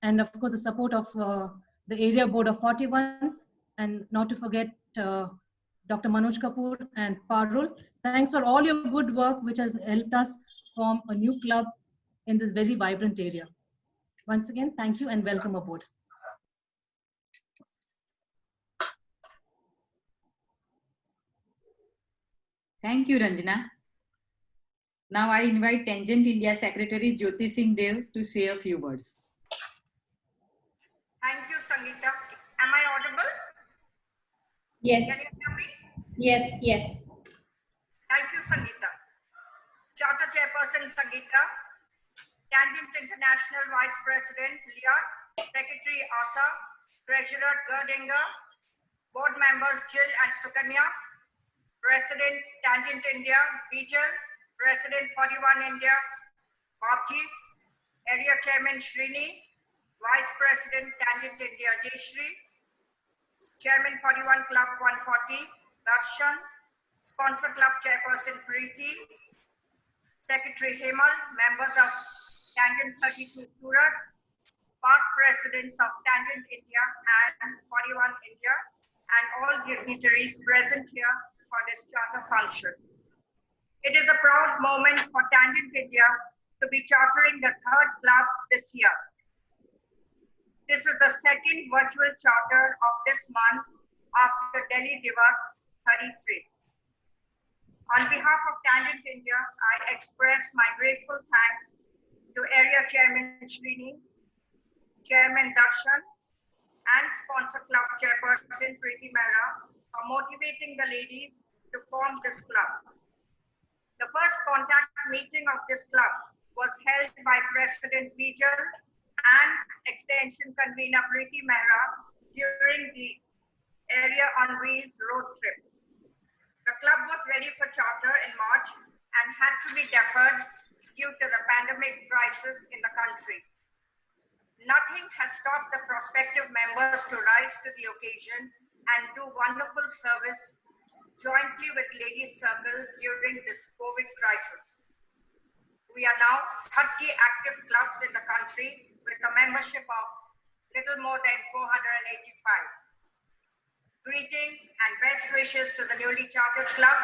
and of course the support of the area board of 41, and not to forget Dr. Manoj Kapoor and Parul. Thanks for all your good work, which has helped us form a new club in this very vibrant area. Once again, thank you and welcome aboard. Thank you, Ranjana. Now I invite Tangent India Secretary Jyoti Singh Dev to say a few words. Thank you, Sangeeta. Am I audible? Yes. Can you hear me? Yes, yes. Thank you, Sangeeta. Charter Chairperson Sangeeta, Tangent International Vice President Liat, Secretary Asa, Treasurer Gerdinger, Board Members Jill and Sukanya, President Tangent India Bijal, President 41 India Babji, Area Chairman Srini, Vice President Tangent India Jayashri, Chairman 41 Club 140 Darshan, Sponsor Club Chairperson Preeti, Secretary Hemal, members of Tangent 32 Surat, past presidents of Tangent India and 41 India, and all dignitaries present here for this charter function. It is a proud moment for Tangent India to be chartering the third club this year. This is the second virtual charter of this month after Delhi Divas 33. On behalf of Tangent India, I express my grateful thanks to Area Chairman Srini, Chairman Darshan, and Sponsor Club Chairperson Preeti Mehra for motivating the ladies to form this club. The first contact meeting of this club was held by President Bijal and Extension Convener Preeti Mehra during the Area on Wheels road trip. The club was ready for charter in March and had to be deferred due to the pandemic crisis in the country. Nothing has stopped the prospective members to rise to the occasion and do wonderful service jointly with Ladies Circle during this COVID crisis. We are now 30 active clubs in the country with a membership of little more than 485. Greetings and best wishes to the newly chartered club.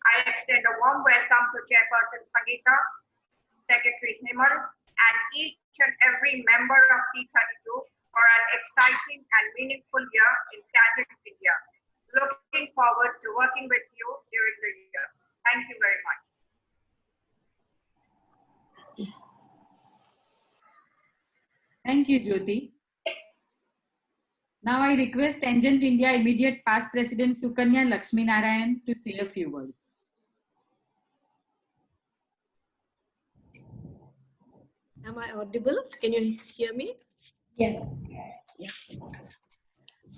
I extend a warm welcome to Chairperson Sangeeta, Secretary Hemal, and each and every member of T32 for an exciting and meaningful year in Tangent India. Looking forward to working with you during the year. Thank you very much. Thank you, Jyoti. Now I request Tangent India immediate past President Sukanya Lakshmi Narayan to say a few words. Am I audible? Can you hear me? Yes. Yeah.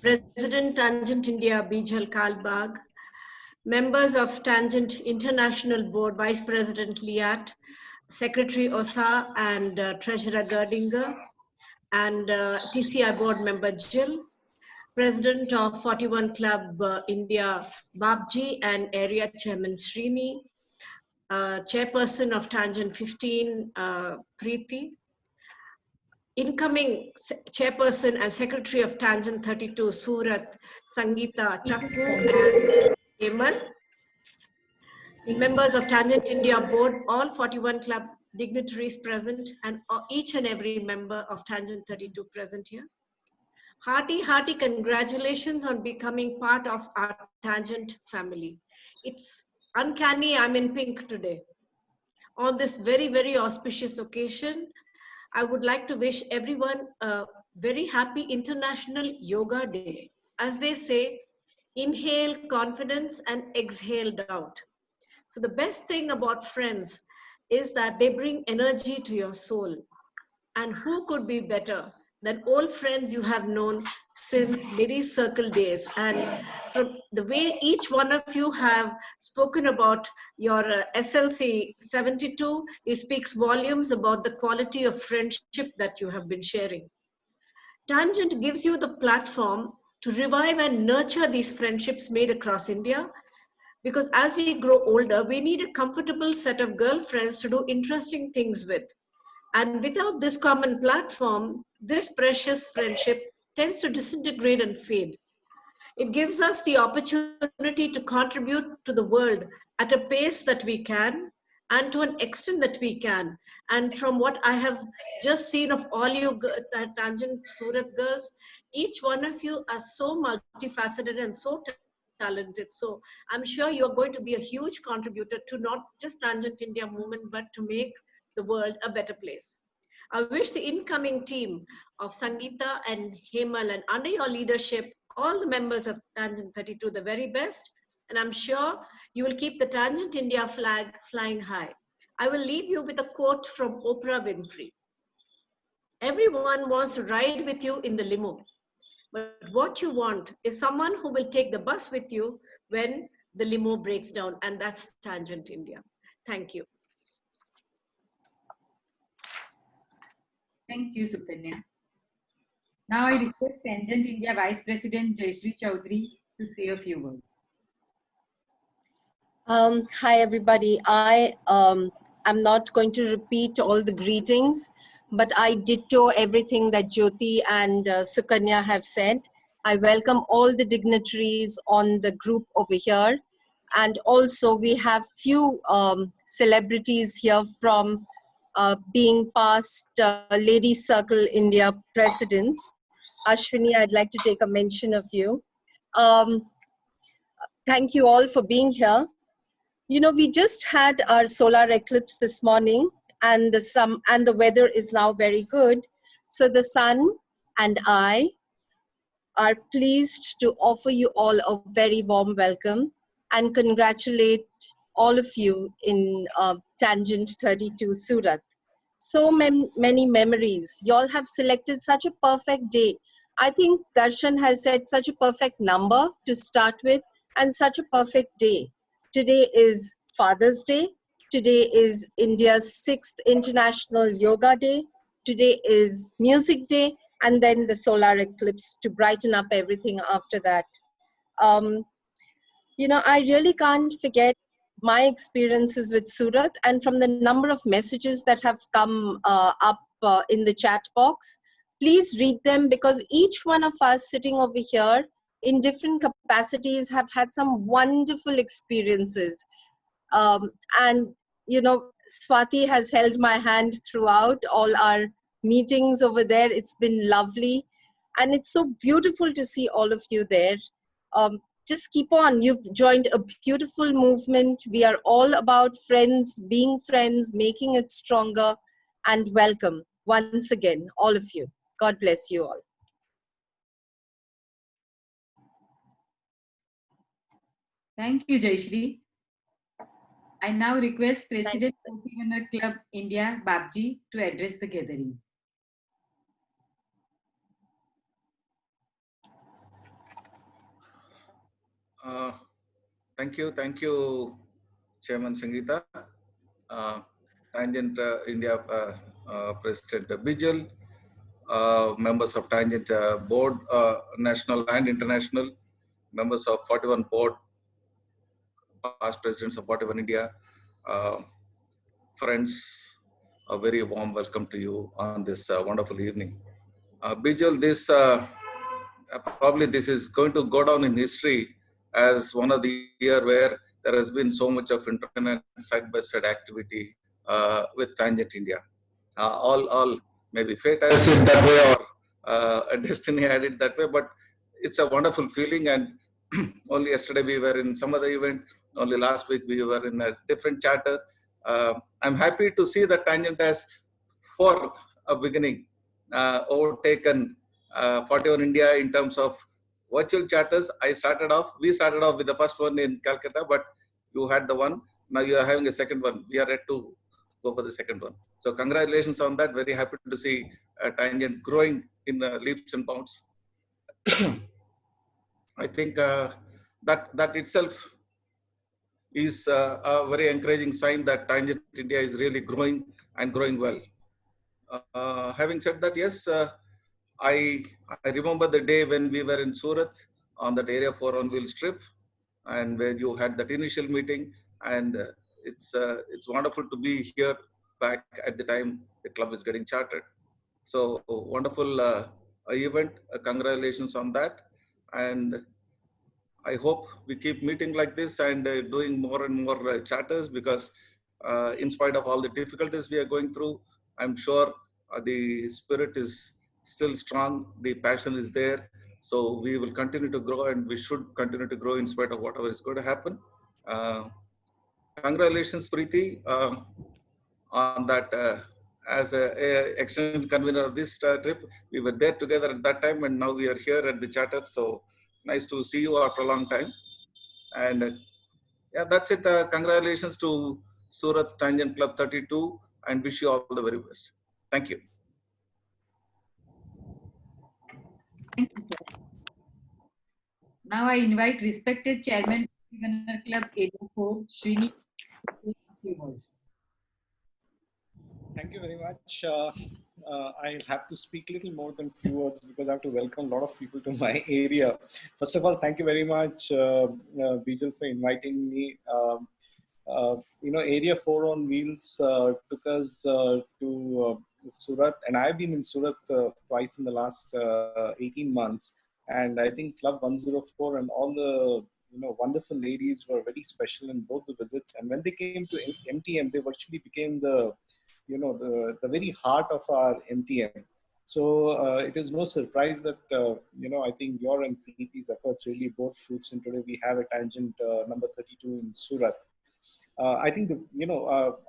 President Tangent India Bijal Kalbag, members of Tangent International Board, Vice President Liat, Secretary Osa and Treasurer Gerdinger, and TCI Board Member Jill, President of 41 Club India Babji and Area Chairman Srini, Chairperson of Tangent 15 Preeti, incoming Chairperson and Secretary of Tangent 32 Surat Sangeeta Chakku and Hemal, members of Tangent India Board, all 41 club dignitaries present, and each and every member of Tangent 32 present here. Hearty congratulations on becoming part of our Tangent family. It's uncanny I'm in pink today. On this very, very auspicious occasion, I would like to wish everyone a very happy International Yoga Day. As they say, inhale confidence and exhale doubt. So the best thing about friends is that they bring energy to your soul. And who could be better than old friends you have known since Ladies Circle days? And from the way each one of you have spoken about your SLC 72, it speaks volumes about the quality of friendship that you have been sharing. Tangent gives you the platform to revive and nurture these friendships made across India, because as we grow older, we need a comfortable set of girlfriends to do interesting things with. And without this common platform, this precious friendship tends to disintegrate and fade. It gives us the opportunity to contribute to the world at a pace that we can and to an extent that we can. And from what I have just seen of all you Tangent Surat girls, each one of you are so multifaceted and so talented. So I'm sure you're going to be a huge contributor to not just Tangent India movement, but to make the world a better place. I wish the incoming team of Sangeeta and Hemal, and under your leadership, all the members of Tangent 32 the very best. And I'm sure you will keep the Tangent India flag flying high. I will leave you with a quote from Oprah Winfrey. Everyone wants to ride with you in the limo, but what you want is someone who will take the bus with you when the limo breaks down, and that's Tangent India. Thank you. Thank you, Sukanya. Now I request Tangent India Vice President Jayashree Chaudhary to say a few words. Hi, everybody. I'm not going to repeat all the greetings, but I ditto everything that Jyoti and Sukanya have said. I welcome all the dignitaries on the group over here. And also we have few celebrities here from being past Ladies Circle India presidents. Ashwini, I'd like to take a mention of you. Thank you all for being here. You know, we just had our solar eclipse this morning, and the weather is now very good. So the sun and I are pleased to offer you all a very warm welcome and congratulate all of you in Tangent 32 Surat. So many memories. You all have selected such a perfect day. I think Darshan has said such a perfect number to start with and such a perfect day. Today is Father's Day. Today is India's 6th International Yoga Day. Today is Music Day, and then the solar eclipse to brighten up everything after that. You know, I really can't forget my experiences with Surat, and from the number of messages that have come up in the chat box, please read them, because each one of us sitting over here in different capacities have had some wonderful experiences. And, you know, Swati has held my hand throughout all our meetings over there. It's been lovely. And it's so beautiful to see all of you there. Just keep on. You've joined a beautiful movement. We are all about friends, being friends, making it stronger. And welcome once again, all of you. God bless you all. Thank you, Jayashree. I now request President of Runner Club India, Babji, to address the gathering. Thank you, Chairman Sangeeta, Tangent India President Bijal, members of Tangent Board, national and international, members of 41 Board, past presidents of 41 India, friends, a very warm welcome to you on this wonderful evening. Bijal, probably this is going to go down in history as one of the year where there has been so much of internet side-by-side activity with Tangent India. All maybe fate has it that way, or destiny had it that way, but it's a wonderful feeling. And only yesterday we were in some other event, only last week we were in a different charter. I'm happy to see that Tangent has, for a beginning, overtaken 41 India in terms of virtual charters. We started off with the first one in Calcutta, but you had the one. Now you are having a second one. We are ready to go for the second one. So congratulations on that. Very happy to see Tangent growing in leaps and bounds. I think that itself is a very encouraging sign that Tangent India is really growing and growing well. Having said that, yes, I remember the day when we were in Surat on that Area 4 on wheel strip, and where you had that initial meeting, and it's wonderful to be here back at the time the club is getting chartered. So wonderful event. Congratulations on that, and I hope we keep meeting like this and doing more and more charters, because in spite of all the difficulties we are going through, I'm sure the spirit is still strong, the passion is there, So we will continue to grow, and we should continue to grow in spite of whatever is going to happen. Congratulations, Preeti, on that. As a extended convener of this trip, we were there together at that time, and now we are here at the charter. So nice to see you after a long time. And yeah, that's it. Congratulations to Surat Tangent Club 32, and wish you all the very best. Thank you. Thank you, sir. Now I invite respected Chairman Gunner Club Area 4, Srini, to say a few words. Thank you very much. I'll have to speak a little more than few words because I have to welcome a lot of people to my area. First of all, thank you very much, Bijal, for inviting me. Area 4 on Wheels took us to Surat, and I've been in Surat twice in the last 18 months. And I think Club 104 and all the wonderful ladies were very special in both the visits. And when they came to MTM, they virtually became the very heart of our MTM. So it is no surprise that I think your and Preeti's efforts really bore fruits, and today we have a tangent number 32 in Surat. I think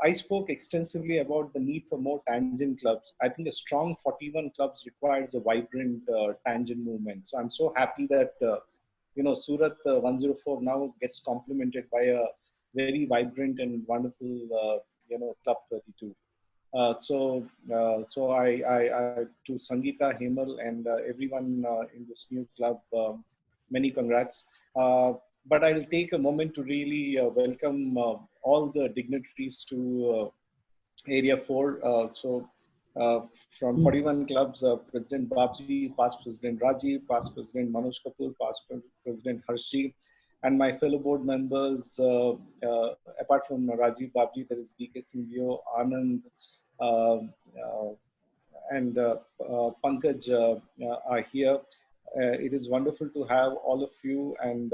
I spoke extensively about the need for more tangent clubs. I think a strong 41 clubs requires a vibrant tangent movement. So I'm so happy that Surat 104 now gets complemented by a very vibrant and wonderful Club 32. So I to Sangeeta, Hemal, and everyone in this new club, many congrats. But I'll take a moment to really welcome all the dignitaries to Area 4. From 41 clubs, President Babji, past President Rajiv, past President Manoj Kapoor, past President Harshji, and my fellow board members, apart from Rajiv Babji, there is BK Singhio, Anand, and Pankaj are here. It is wonderful to have all of you, and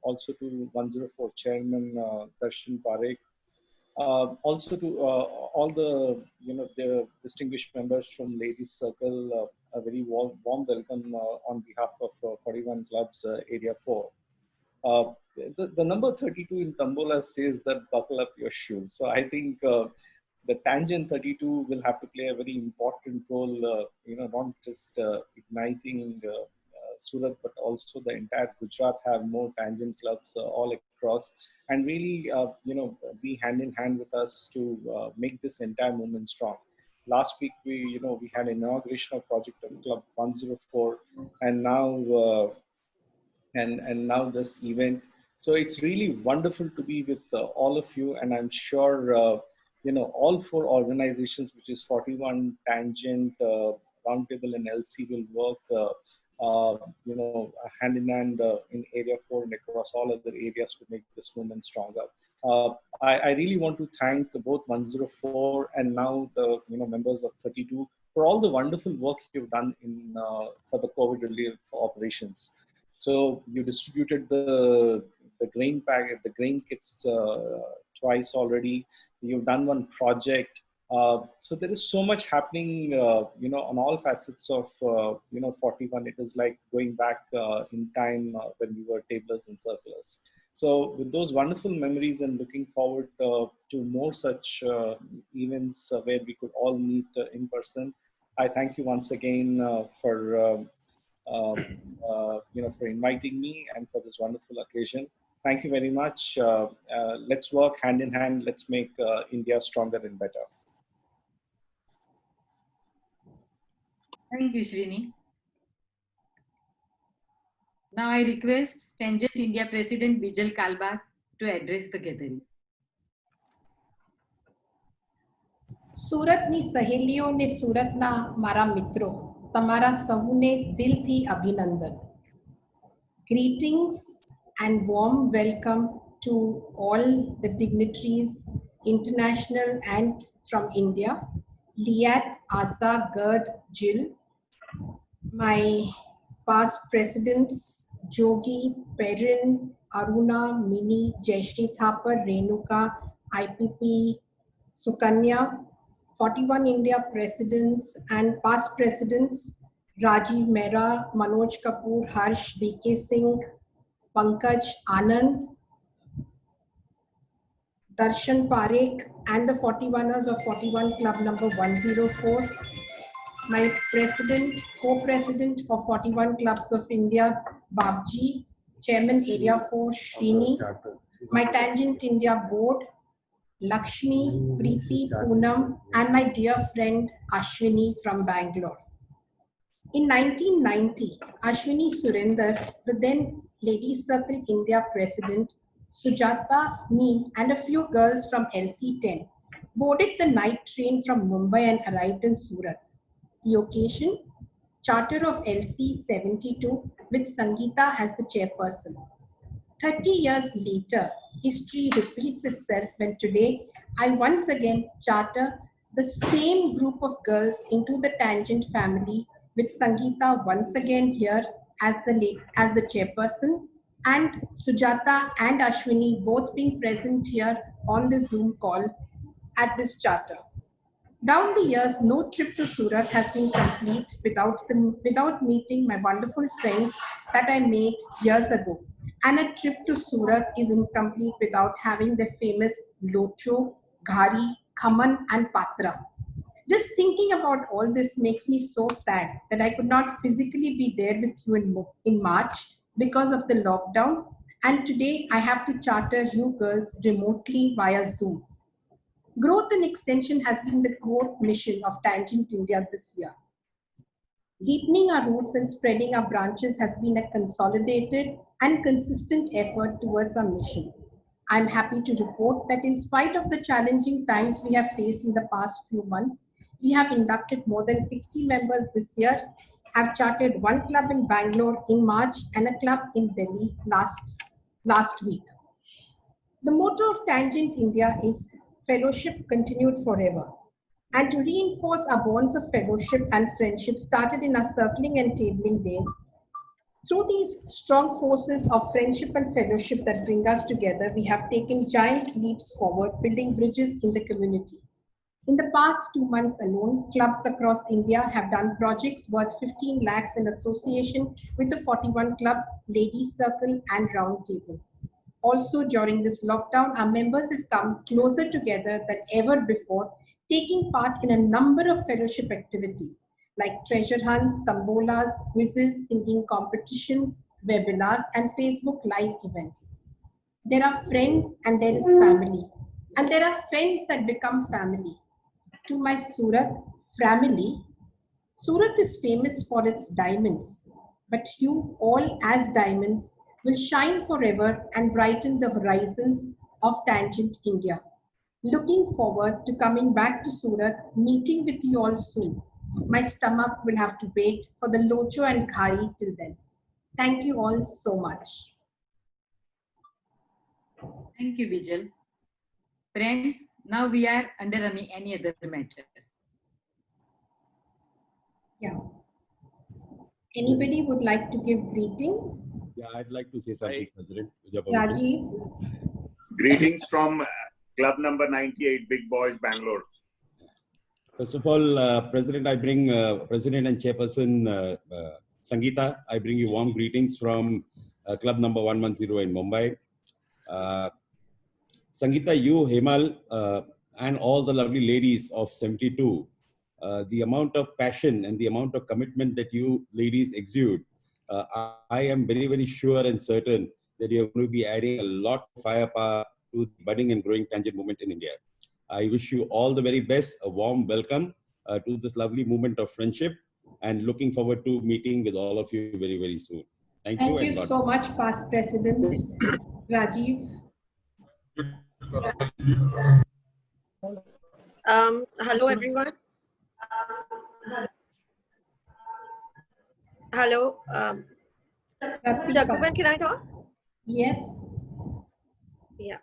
also to 104 Chairman Darshan Parekh. Also to all the the distinguished members from Ladies Circle, a very warm welcome on behalf of 41 clubs, Area 4. The number 32 in Tambola says that buckle up your shoe. So I think the tangent 32 will have to play a very important role, not just igniting Surat, but also the entire Gujarat have more tangent clubs all across, and really, be hand in hand with us to make this entire movement strong. Last week, we had an inauguration of Project of Club 104, and now now this event. So it's really wonderful to be with all of you, and I'm sure all four organizations, which is 41 Tangent, Roundtable, and LC, will work hand in hand in Area 4 and across all other areas to make this movement stronger. I really want to thank both 104 and now the members of 32 for all the wonderful work you've done in for the COVID relief operations. So you distributed the grain packet, the grain kits twice already. You've done one project. So there is so much happening, on all facets of, 41. It is like going back in time when we were tablers and circlers. So with those wonderful memories and looking forward to more such events where we could all meet in person, I thank you once again for inviting me and for this wonderful occasion. Thank you very much. Let's work hand in hand. Let's make India stronger and better. Thank you, Srini. Now I request Tangent India President Bijal Kalbak to address the gathering. સુરતની સહેલીઓ ને સુરતના મારા મિત્રો તમારા સૌને દિલથી અભિનંદન. Greetings and warm welcome to all the dignitaries, international and from India, Liat, Asa, Gerd, Jill, my past presidents, Jogi, Perrin, Aruna, Mini, Jayashri Thapar, Renuka, IPP, Sukanya, 41 India presidents and past presidents, Rajiv Mehra, Manoj Kapoor, Harsh, BK Singh, Pankaj Anand, Darshan Parekh, and the 41ers of 41 Club number 104. My president, co-president for 41 Clubs of India, Babji, Chairman Area 4, Srini, my Tangent India board, Lakshmi, Preeti, Poonam, and my dear friend Ashwini from Bangalore. In 1990, Ashwini Surinder, the then Ladies Circle India president, Sujata, me, and a few girls from LC10 boarded the night train from Mumbai and arrived in Surat. The occasion, Charter of LC 72 with Sangeeta as the chairperson. 30 years later, history repeats itself when today I once again charter the same group of girls into the Tangent family with Sangeeta once again here as the chairperson and Sujata and Ashwini both being present here on the Zoom call at this charter. Down the years, no trip to Surat has been complete without meeting my wonderful friends that I made years ago. And a trip to Surat is incomplete without having the famous Locho, Ghari, Khaman and Patra. Just thinking about all this makes me so sad that I could not physically be there with you in March because of the lockdown. And today I have to charter you girls remotely via Zoom. Growth and extension has been the core mission of Tangent India this year. Deepening our roots and spreading our branches has been a consolidated and consistent effort towards our mission. I'm happy to report that in spite of the challenging times we have faced in the past few months, we have inducted more than 60 members this year, have chartered one club in Bangalore in March and a club in Delhi last week. The motto of Tangent India is fellowship continued forever. And to reinforce our bonds of fellowship and friendship started in our circling and tabling days, through these strong forces of friendship and fellowship that bring us together, we have taken giant leaps forward, building bridges in the community. In the past 2 months alone, clubs across India have done projects worth 15 lakhs in association with the 41 clubs, Ladies Circle and Round Table. Also, during this lockdown, our members have come closer together than ever before, taking part in a number of fellowship activities like treasure hunts, tambolas, quizzes, singing competitions, webinars, and Facebook Live events. There are friends and there is family. And there are friends that become family. To my Surat family, Surat is famous for its diamonds, but you all as diamonds will shine forever and brighten the horizons of Tangent India. Looking forward to coming back to Surat, meeting with you all soon. My stomach will have to wait for the Locho and Ghari till then. Thank you all so much. Thank you, Bijal. Friends, now we are under any other matter. Yeah. Anybody would like to give greetings? Yeah, I'd like to say something, President. Rajiv. Greetings from Club number 98, Big Boys, Bangalore. First of all, President, I bring President and Chairperson Sangeeta. I bring you warm greetings from Club number 110 in Mumbai. Sangeeta, you, Hemal, and all the lovely ladies of 72, the amount of passion and the amount of commitment that you ladies exude, I am very, very sure and certain that you're going to be adding a lot of firepower to the budding and growing Tangent movement in India. I wish you all the very best, a warm welcome to this lovely movement of friendship, and looking forward to meeting with all of you very, very soon. Thank you. Thank you so much, past President Rajiv. Hello, everyone. Hello. Jacoben, can I talk? Yes. Yeah.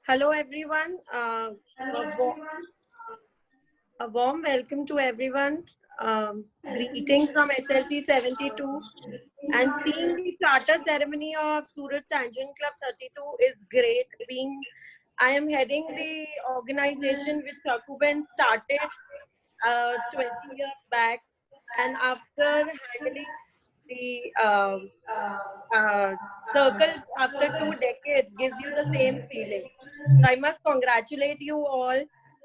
Hello, everyone. A warm welcome to everyone. Greetings from SLC 72. And seeing the charter ceremony of Surat Tangent Club 32 is great. I am heading the organization which Jacoben started 20 years back. and after handling the circles after 2 decades gives you the same feeling. So I must congratulate you all,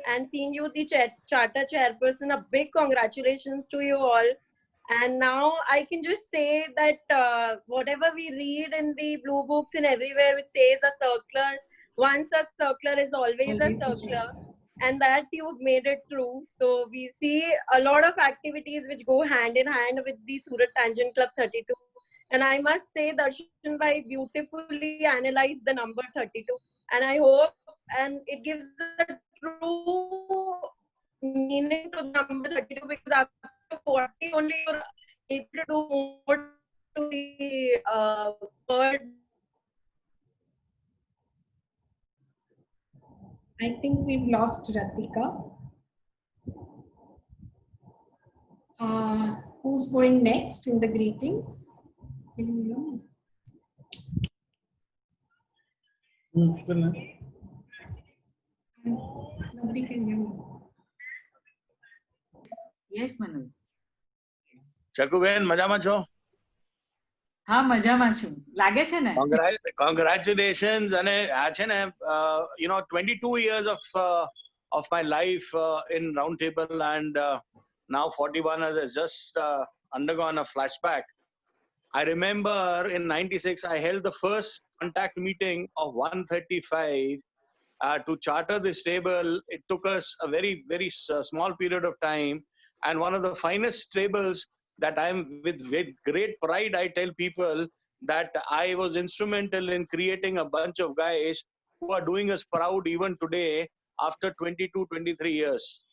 and seeing you the charter chairperson, a big congratulations to you all. And now I can just say that whatever we read in the blue books and everywhere which says a circular, once a circular is always a circular, and that you've made it true. So we see a lot of activities which go hand in hand with the Surat Tangent Club 32. And I must say Darshan Bhai beautifully analyzed the number 32. And I hope, and it gives a true meaning to the number 32, because after 40 only you're able to do more to the word. I think we've lost Ratika. Who's going next in the greetings? Nobody can hear me. Yes, Manu. ચકુબેન મજામાં છો? હા, મજામાં છું. લાગે છે ને? Congratulations. અને આ છે ને 22 years of my life in Roundtable, and now 41 has just undergone a flashback. I remember in 96 I held the first contact meeting of 135 to charter this table. It took us a very small period of time, and one of the finest tables that I'm with great pride I tell people that I was instrumental in creating a bunch of guys who are doing us proud even today after 22-23 years.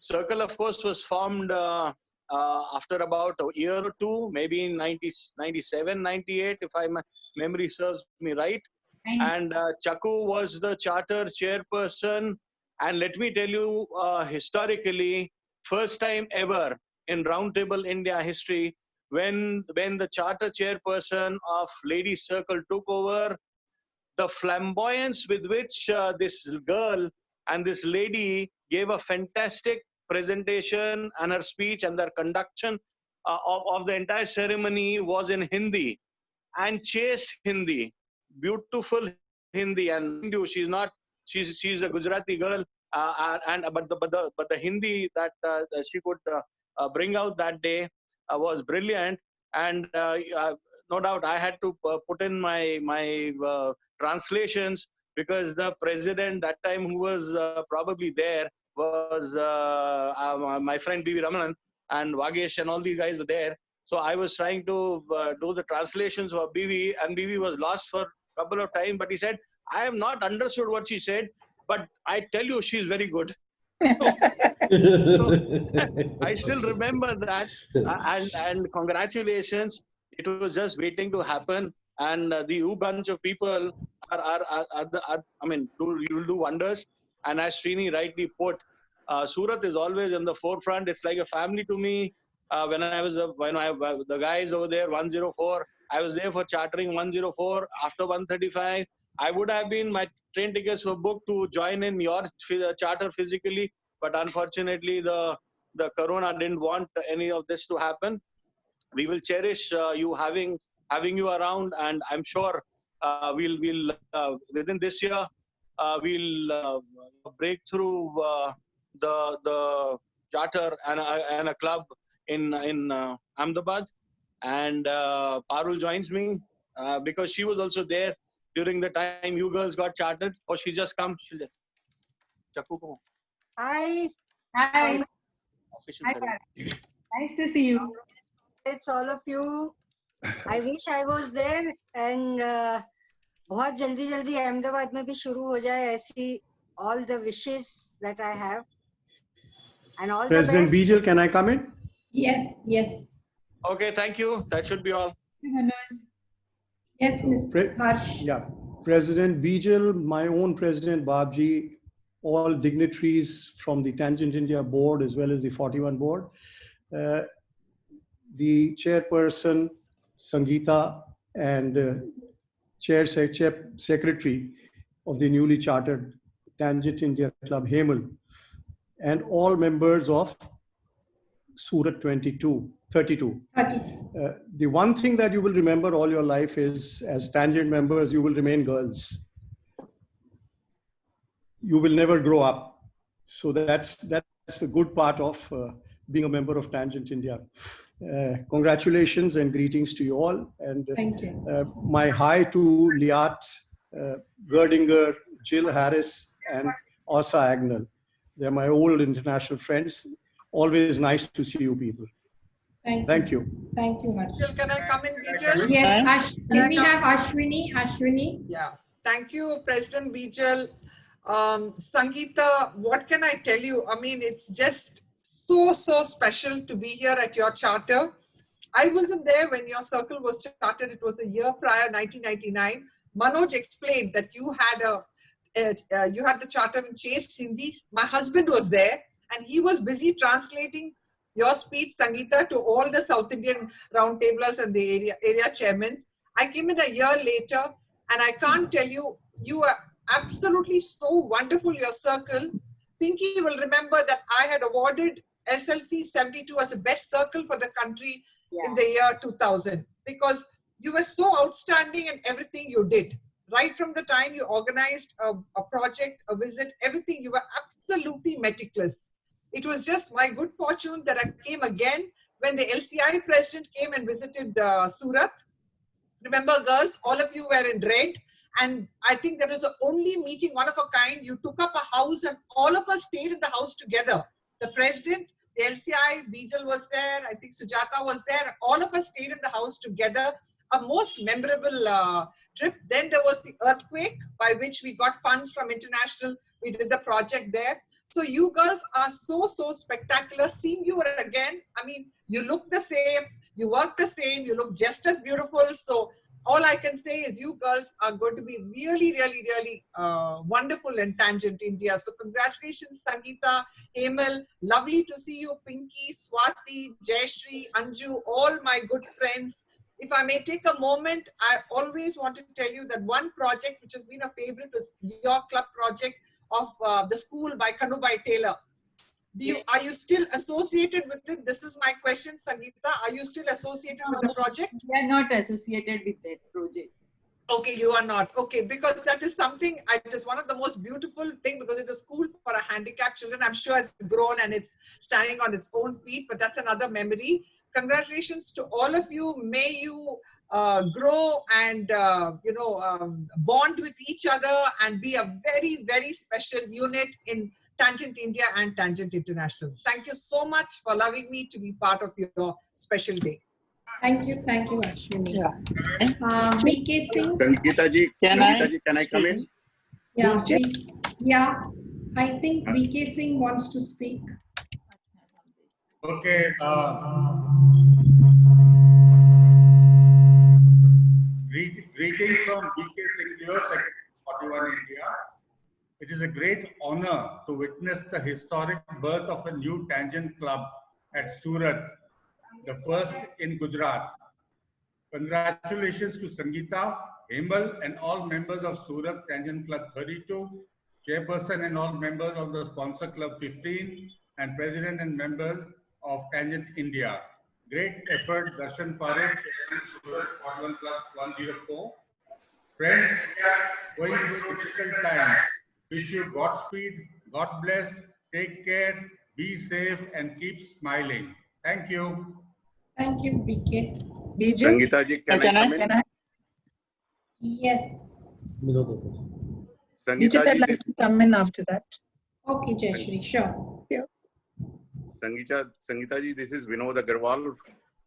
Circle, of course, was formed after about a year or two, maybe in 97, 98, if my memory serves me right. And Chaku was the charter chairperson. And let me tell you, historically, first time ever in Roundtable India history, when the charter chairperson of Ladies Circle took over, the flamboyance with which this girl and this lady gave a fantastic presentation, and her speech and their conduction of the entire ceremony was in Hindi, and chaste Hindi, beautiful Hindi. And she's a Gujarati girl, but the Hindi that she could bring out that day was brilliant. And no doubt I had to put in my translations, because the president that time, who was probably there, was my friend B.V. Ramanan, and Vagesh and all these guys were there. So I was trying to do the translations for BV, and BV was lost for a couple of times, but he said, I have not understood what she said, but I tell you, she's very good. So I still remember that, and congratulations. It was just waiting to happen, and the bunch of people you'll do wonders. And as Srini rightly put, Surat is always in the forefront. It's like a family to me. When the guys over there, 104, I was there for chartering 104. After 135, I would have been, my train tickets were booked to join in your charter physically, but unfortunately the corona didn't want any of this to happen. We will cherish you having you around, and I'm sure we'll within this year we'll break through the charter and a club in Ahmedabad, and Parul joins me because she was also there during the time you girls got chartered. Or she just come. Chaku, come on. Hi. Hi. Hi. Nice to see you. It's all of you. I wish I was there, and बहुत जल्दी जल्दी अहमदाबाद में भी शुरू हो जाए ऐसी, all the wishes that I have, and all President the best. Bijal, can I come in? Yes, yes. Okay, thank you. That should be all. Yes, Mr. Harsh. Yeah, President Bijal, my own President Babji, all dignitaries from the Tangent India board as well as the 41 board, the chairperson Sangeeta and secretary of the newly chartered Tangent India Club Hemal, and all members of Surat 32. The one thing that you will remember all your life is, as Tangent members, you will remain girls. You will never grow up. So that's the good part of being a member of Tangent India. Congratulations and greetings to you all. And thank you. My hi to Liat, Gerdinger, Jill Harris, and Asa Agnell. They're my old international friends. Always nice to see you people. Thank you. Thank you much. Bijal, can I come in, Bijal? Yes, can we have Ashwini? Yeah. Thank you, President Bijal. Sangeeta, what can I tell you? I mean, it's just so special to be here at your charter. I wasn't there when your circle was chartered. It was a year prior, 1999. Manoj explained that you had the charter in chaste Hindi. My husband was there, and he was busy translating your speech, Sangeeta, to all the South Indian roundtablers and the area chairmen. I came in a year later, and I can't tell you, you are absolutely so wonderful, your circle. Pinky will remember that I had awarded SLC 72 as the best circle for the country in the year 2000, because you were so outstanding in everything you did. Right from the time you organized a project, a visit, everything, you were absolutely meticulous. It was just my good fortune that I came again when the LCI president came and visited Surat. Remember, girls, all of you were in red. And I think that was the only meeting, one of a kind. You took up a house and all of us stayed in the house together. The president, the LCI, Bijal was there, I think Sujata was there. All of us stayed in the house together. A most memorable trip. Then there was the earthquake, by which we got funds from international. We did the project there. So you girls are so spectacular. Seeing you again, I mean, you look the same, you work the same, you look just as beautiful. So all I can say is you girls are going to be really wonderful in Tangent India. So congratulations, Sangeeta, Emil, lovely to see you, Pinky, Swati, Jayashree, Anju, all my good friends. If I may take a moment, I always want to tell you that one project which has been a favorite was your club project of the school by Kanubai Taylor. Are you still associated with it? This is my question, Sangeeta. Are you still associated with the project? We are not associated with that project. Okay, you are not. Okay, because that is something, it is one of the most beautiful things, because it's a school for a handicapped children. I'm sure it's grown and it's standing on its own feet, but that's another memory. Congratulations to all of you. May you grow and bond with each other and be a very special unit in Tangent India and Tangent International. Thank you so much for allowing me to be part of your special day. Thank you, Ashwini. VK Singh. Sangeeta ji, can I come in? Yeah, I think VK Singh wants to speak. Okay. Greetings from VK Singh, your Secretary, 41 India. It is a great honor to witness the historic birth of a new Tangent Club at Surat, the first in Gujarat. Congratulations to Sangeeta, Hemal, and all members of Surat Tangent Club 32, chairperson and all members of the sponsor club 15, and president and members of Tangent India. Great effort, Darshan Parekh, Surat 41 Club 104. Friends, we are going through a difficult time. Wish you Godspeed, God bless, take care, be safe, and keep smiling. Thank you. Thank you, VK. Sangeeta ji, can I come in? Yes. Sangeeta ji, I'd like to come in after that. Okay, Jayashree, sure. Sangeeta ji, this is Vinod Agarwal,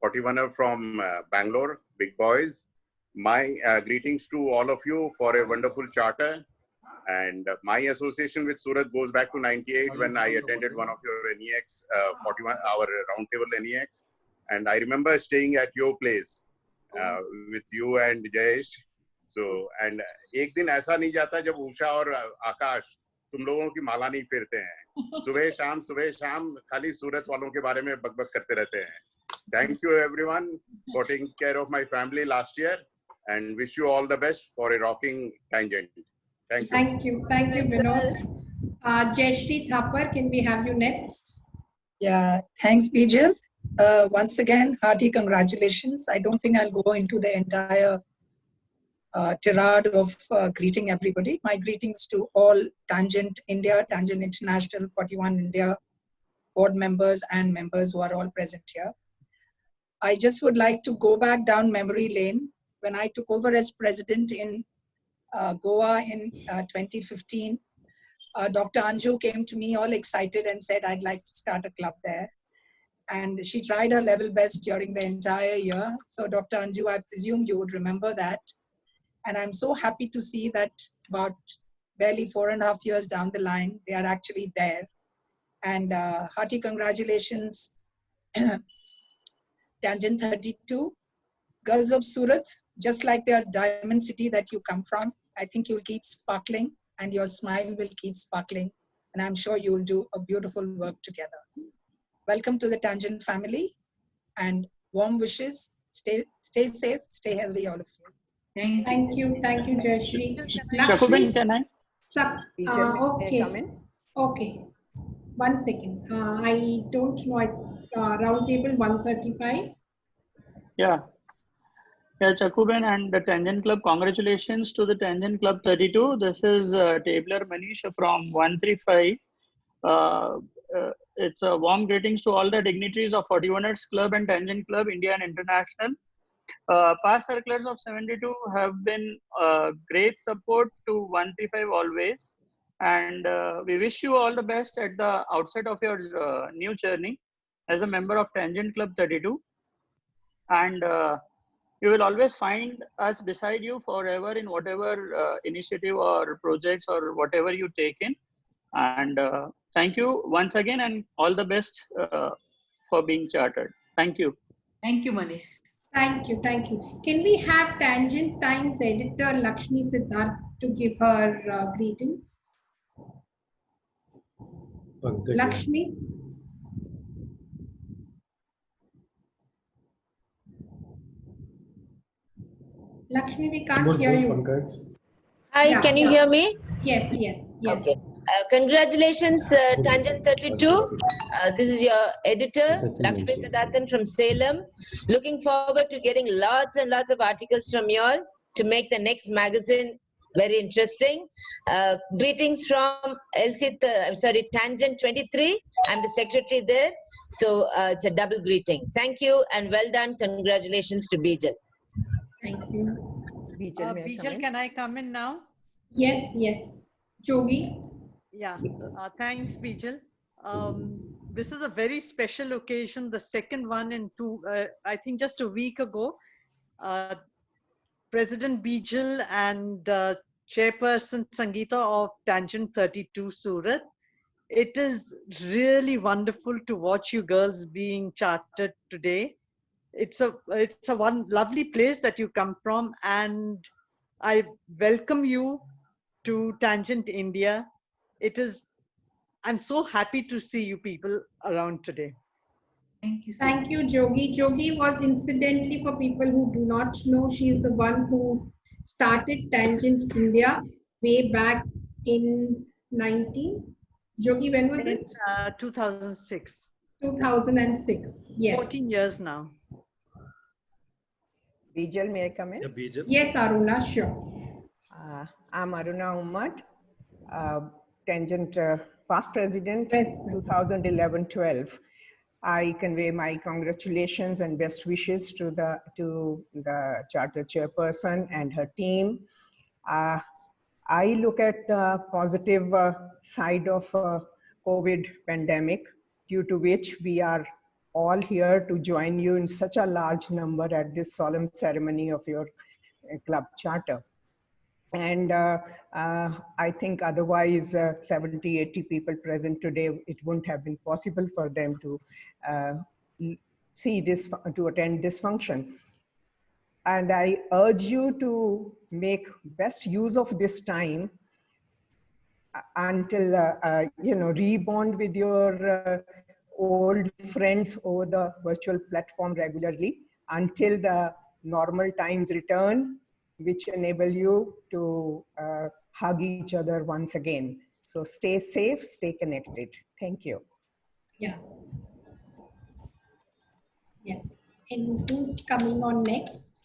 41er from Bangalore, Big Boys. My greetings to all of you for a wonderful charter. And my association with Surat goes back to 98 when I attended one of your NEX, 41, our roundtable NEX. And I remember staying at your place with you and Jayesh. So, and एक दिन ऐसा नहीं जाता जब उषा और आकाश तुम लोगों की माला नहीं फेरते हैं. सुबह शाम खाली सूरत वालों के बारे में बकबक करते रहते हैं. Thank you everyone for taking care of my family last year and wish you all the best for a rocking Tangent. Thank you. Thank you, Vinod. Jayashree Thapar, can we have you next? Yeah, thanks, Bijal. Once again, hearty congratulations. I don't think I'll go into the entire tirade of greeting everybody. My greetings to all Tangent India, Tangent International, 41 India board members and members who are all present here. I just would like to go back down memory lane. When I took over as president in Goa in 2015, Dr. Anju came to me all excited and said, I'd like to start a club there. And she tried her level best during the entire year. So Dr. Anju, I presume you would remember that. And I'm so happy to see that about barely 4.5 years down the line, they are actually there. And hearty congratulations, Tangent 32, girls of Surat, just like their diamond city that you come from. I think you'll keep sparkling and your smile will keep sparkling. And I'm sure you'll do a beautiful work together. Welcome to the Tangent family and warm wishes. Stay safe, stay healthy, all of you. Thank you, Jayashree. Shakuben, can I? Okay. Okay. 1 second. I don't know. Round table 135. Yeah. Yeah, Chakuben and the Tangent Club, congratulations to the Tangent Club 32. This is Tabler Manish from 135. It's a warm greetings to all the dignitaries of 41ers Club and Tangent Club, India and International. Past circulars of 72 have been great support to 135 always. And we wish you all the best at the outset of your new journey as a member of Tangent Club 32. And you will always find us beside you forever in whatever initiative or projects or whatever you take in. And thank you once again and all the best for being chartered. Thank you. Thank you, Manish. Thank you, thank you. Can we have Tangent Times editor Lakshmi Siddharth to give her greetings? Lakshmi? Lakshmi, we can't hear you. Hi, Yeah, can you yeah. hear me? Yes, yes, yes. Okay. Congratulations, Tangent 32. This is your editor, Lakshmi Siddharthan from Salem. Looking forward to getting lots and lots of articles from you all to make the next magazine very interesting. Greetings from Tangent 23. I'm the secretary there. So it's a double greeting. Thank you and well done. Congratulations to Bijal. Thank you. Bijal, can I come in now? Yes, yes. Jogi? Yeah, thanks, Bijal. This is a very special occasion, the second one in I think just a week ago. President Bijal and Chairperson Sangeeta of Tangent 32 Surat. It is really wonderful to watch you girls being chartered today. It's a one lovely place that you come from, and I welcome you to Tangent India. I'm so happy to see you people around today. Thank you. Thank you, Jogi. Jogi was incidentally, for people who do not know, she's the one who started Tangent India way back in 19. Jogi, when was it? 2006. 2006. Yes. 14 years now. Bijal, may I come in? Yes, Aruna, sure. I'm Aruna Ummat, Tangent past president, 2011-12. I convey my congratulations and best wishes to the charter chairperson and her team. I look at the positive side of COVID pandemic, due to which we are all here to join you in such a large number at this solemn ceremony of your club charter. And I think otherwise 70, 80 people present today, it wouldn't have been possible for them to attend this function. And I urge you to make best use of this time until, rebond with your old friends over the virtual platform regularly until the normal times return, which enable you to hug each other once again. So stay safe, stay connected. Thank you. Yeah. And who's coming on next?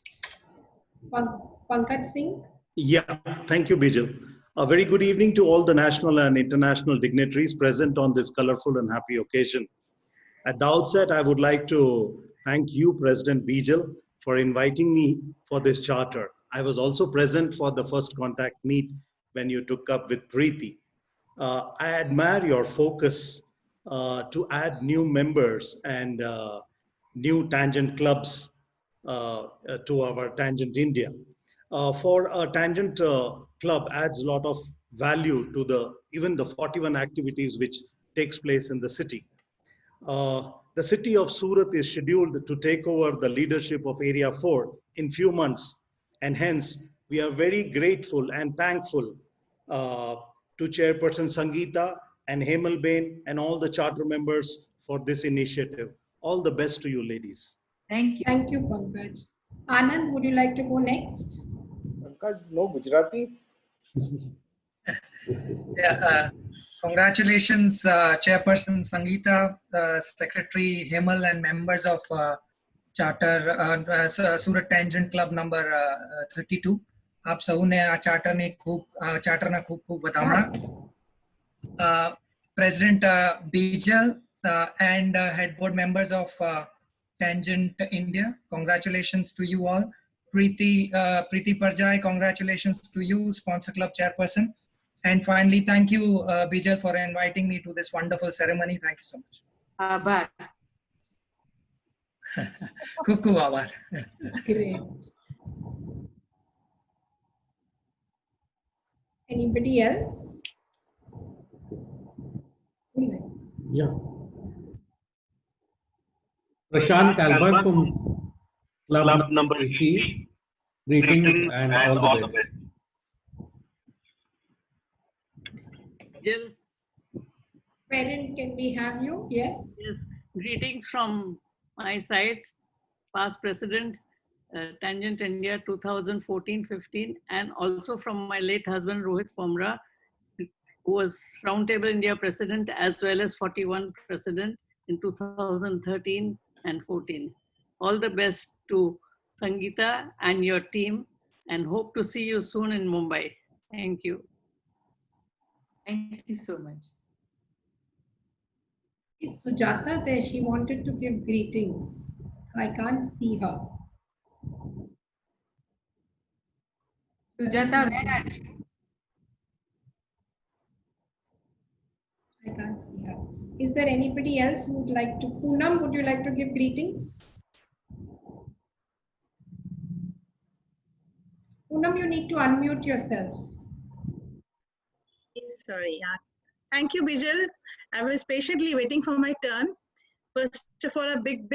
Pankaj Singh? Yeah, thank you, Bijal. A very good evening to all the national and international dignitaries present on this colorful and happy occasion. At the outset, I would like to thank you, President Bijal, for inviting me for this charter. I was also present for the first contact meet when you took up with Preeti. I admire your focus to add new members and new tangent clubs to our Tangent India. For a Tangent club adds a lot of value to even the 41 activities which takes place in the city. The city of Surat is scheduled to take over the leadership of Area 4 in few months, and hence we are very grateful and thankful to Chairperson Sangeeta and Hemal Bain and all the charter members for this initiative. All the best to you, ladies. Thank you. Thank you, Pankaj. Anand, would you like to go next? Pankaj, no Gujarati? Yeah, congratulations, Chairperson Sangeeta, Secretary Hemal, and members of Charter Surat Tangent Club number 32. आप सबने charter ने खूब बताया. President Bijal and head board members of Tangent India, congratulations to you all. Preeti Parjai, congratulations to you, Sponsor Club Chairperson. And finally, thank you, Bijal, for inviting me to this wonderful ceremony. Thank you so much. Abar. Khub abar. Great. Anybody else? Yeah. Prashant Albert from Club number 3. Greetings and all the best. Jill. Parent, can we have you? Yes. Yes. Greetings from my side, past president, Tangent India 2014-15, and also from my late husband Rohit Pomra, who was Roundtable India president as well as 41 president in 2013 and 14. All the best to Sangeeta and your team, and hope to see you soon in Mumbai. Thank you. Thank you so much. Is Sujata there? She wanted to give greetings. I can't see her. Sujata, where are you? I can't see her. Is there anybody else who would like to? Poonam, would you like to give greetings? Poonam, you need to unmute yourself. Sorry. Thank you, Bijal. I was patiently waiting for my turn. First of all, a big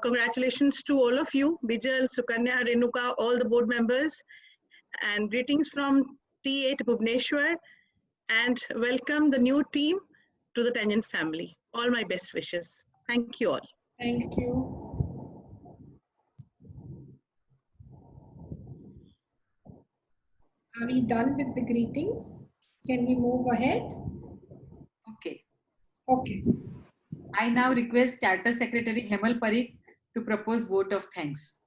congratulations to all of you, Bijal, Sukanya, Renuka, all the board members, and greetings from T8 Bhubaneswar, and welcome the new team to the Tangent family. All my best wishes. Thank you all. Thank you. Are we done with the greetings? Can we move ahead? Okay. Okay. I now request Charter Secretary Hemal Parikh to propose vote of thanks.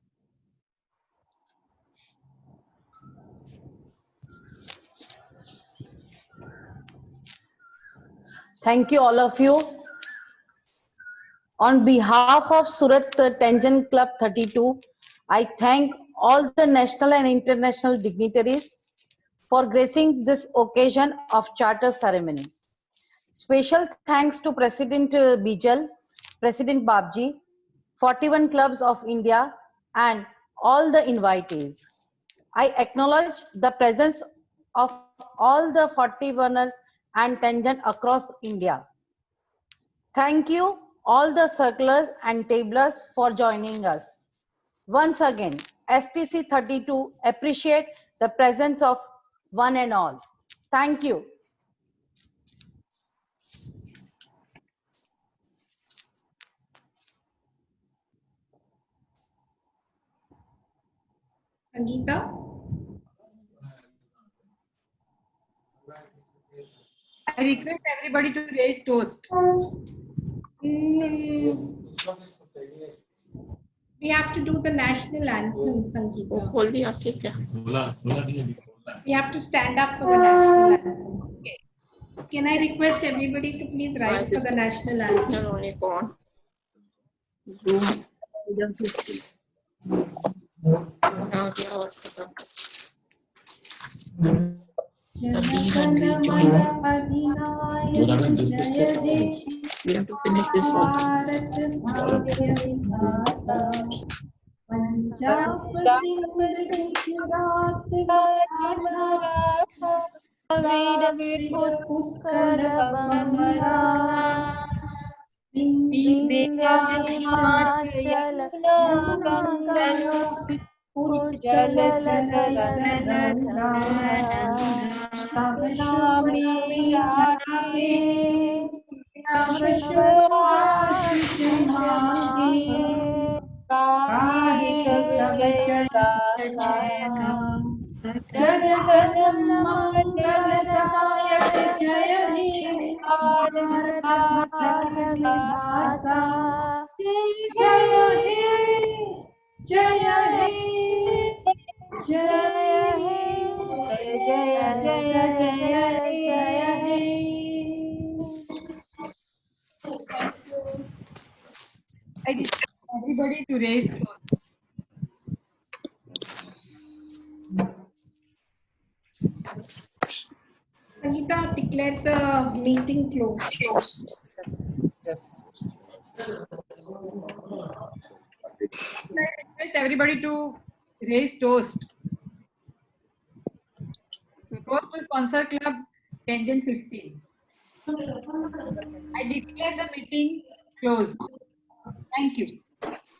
Thank you, all of you. On behalf of Surat Tangent Club 32, I thank all the national and international dignitaries for gracing this occasion of charter ceremony. Special thanks to President Bijal, President Babji, 41 clubs of India, and all the invitees. I acknowledge the presence of all the 41ers and Tangent across India. Thank you all the circlers and tablers for joining us. Once again, STC 32 appreciate the presence of one and all. Thank you. Sangeeta? I request everybody to raise toast. We We have to do the national anthem, Sangeeta. We have to stand up for the national anthem. Can I request everybody to please rise for the national anthem? We have to finish this I request everybody to raise toast. Sangeeta, declare the meeting closed. I request everybody to raise toast. Toast to Sponsor Club Tangent 15. I declare the meeting closed. Thank you.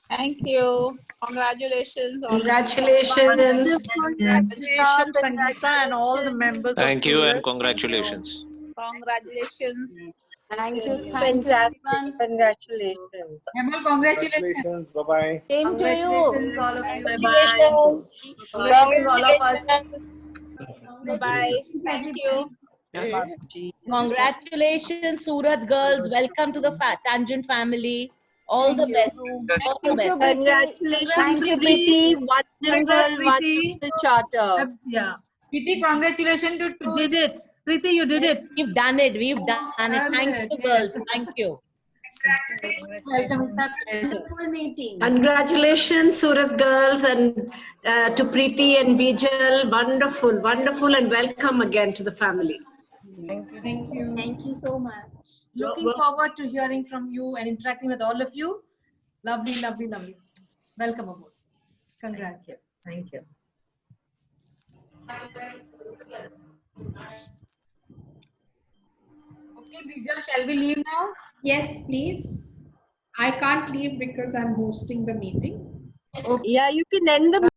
Thank you. Congratulations. Congratulations, Sangeeta, and all the members. Thank you and congratulations. Congratulations. Thank you. Fantastic. Congratulations. Emma, congratulations. Bye-bye. Same to you. All of you. Congratulations. Congratulations. Bye. Thank you. Congratulations, Surat girls. Welcome to the Tangent family. All the best. All the best. Congratulations, Preeti. Wonderful charter. Yeah. Preeti, congratulations. You did it. Preeti, you did it. We've done it. We've done it. Thank you, girls. Thank you. Congratulations, Surat girls, and to Preeti and Bijal. Wonderful, wonderful, and welcome again to the family. Thank you. Thank you. Thank you so much. Looking forward to hearing from you and interacting with all of you. Lovely, lovely, lovely. Welcome aboard. Congrats. Thank you. Okay, Bijal, shall we leave now? Yes, please. I can't leave because I'm hosting the meeting. Yeah, you can end the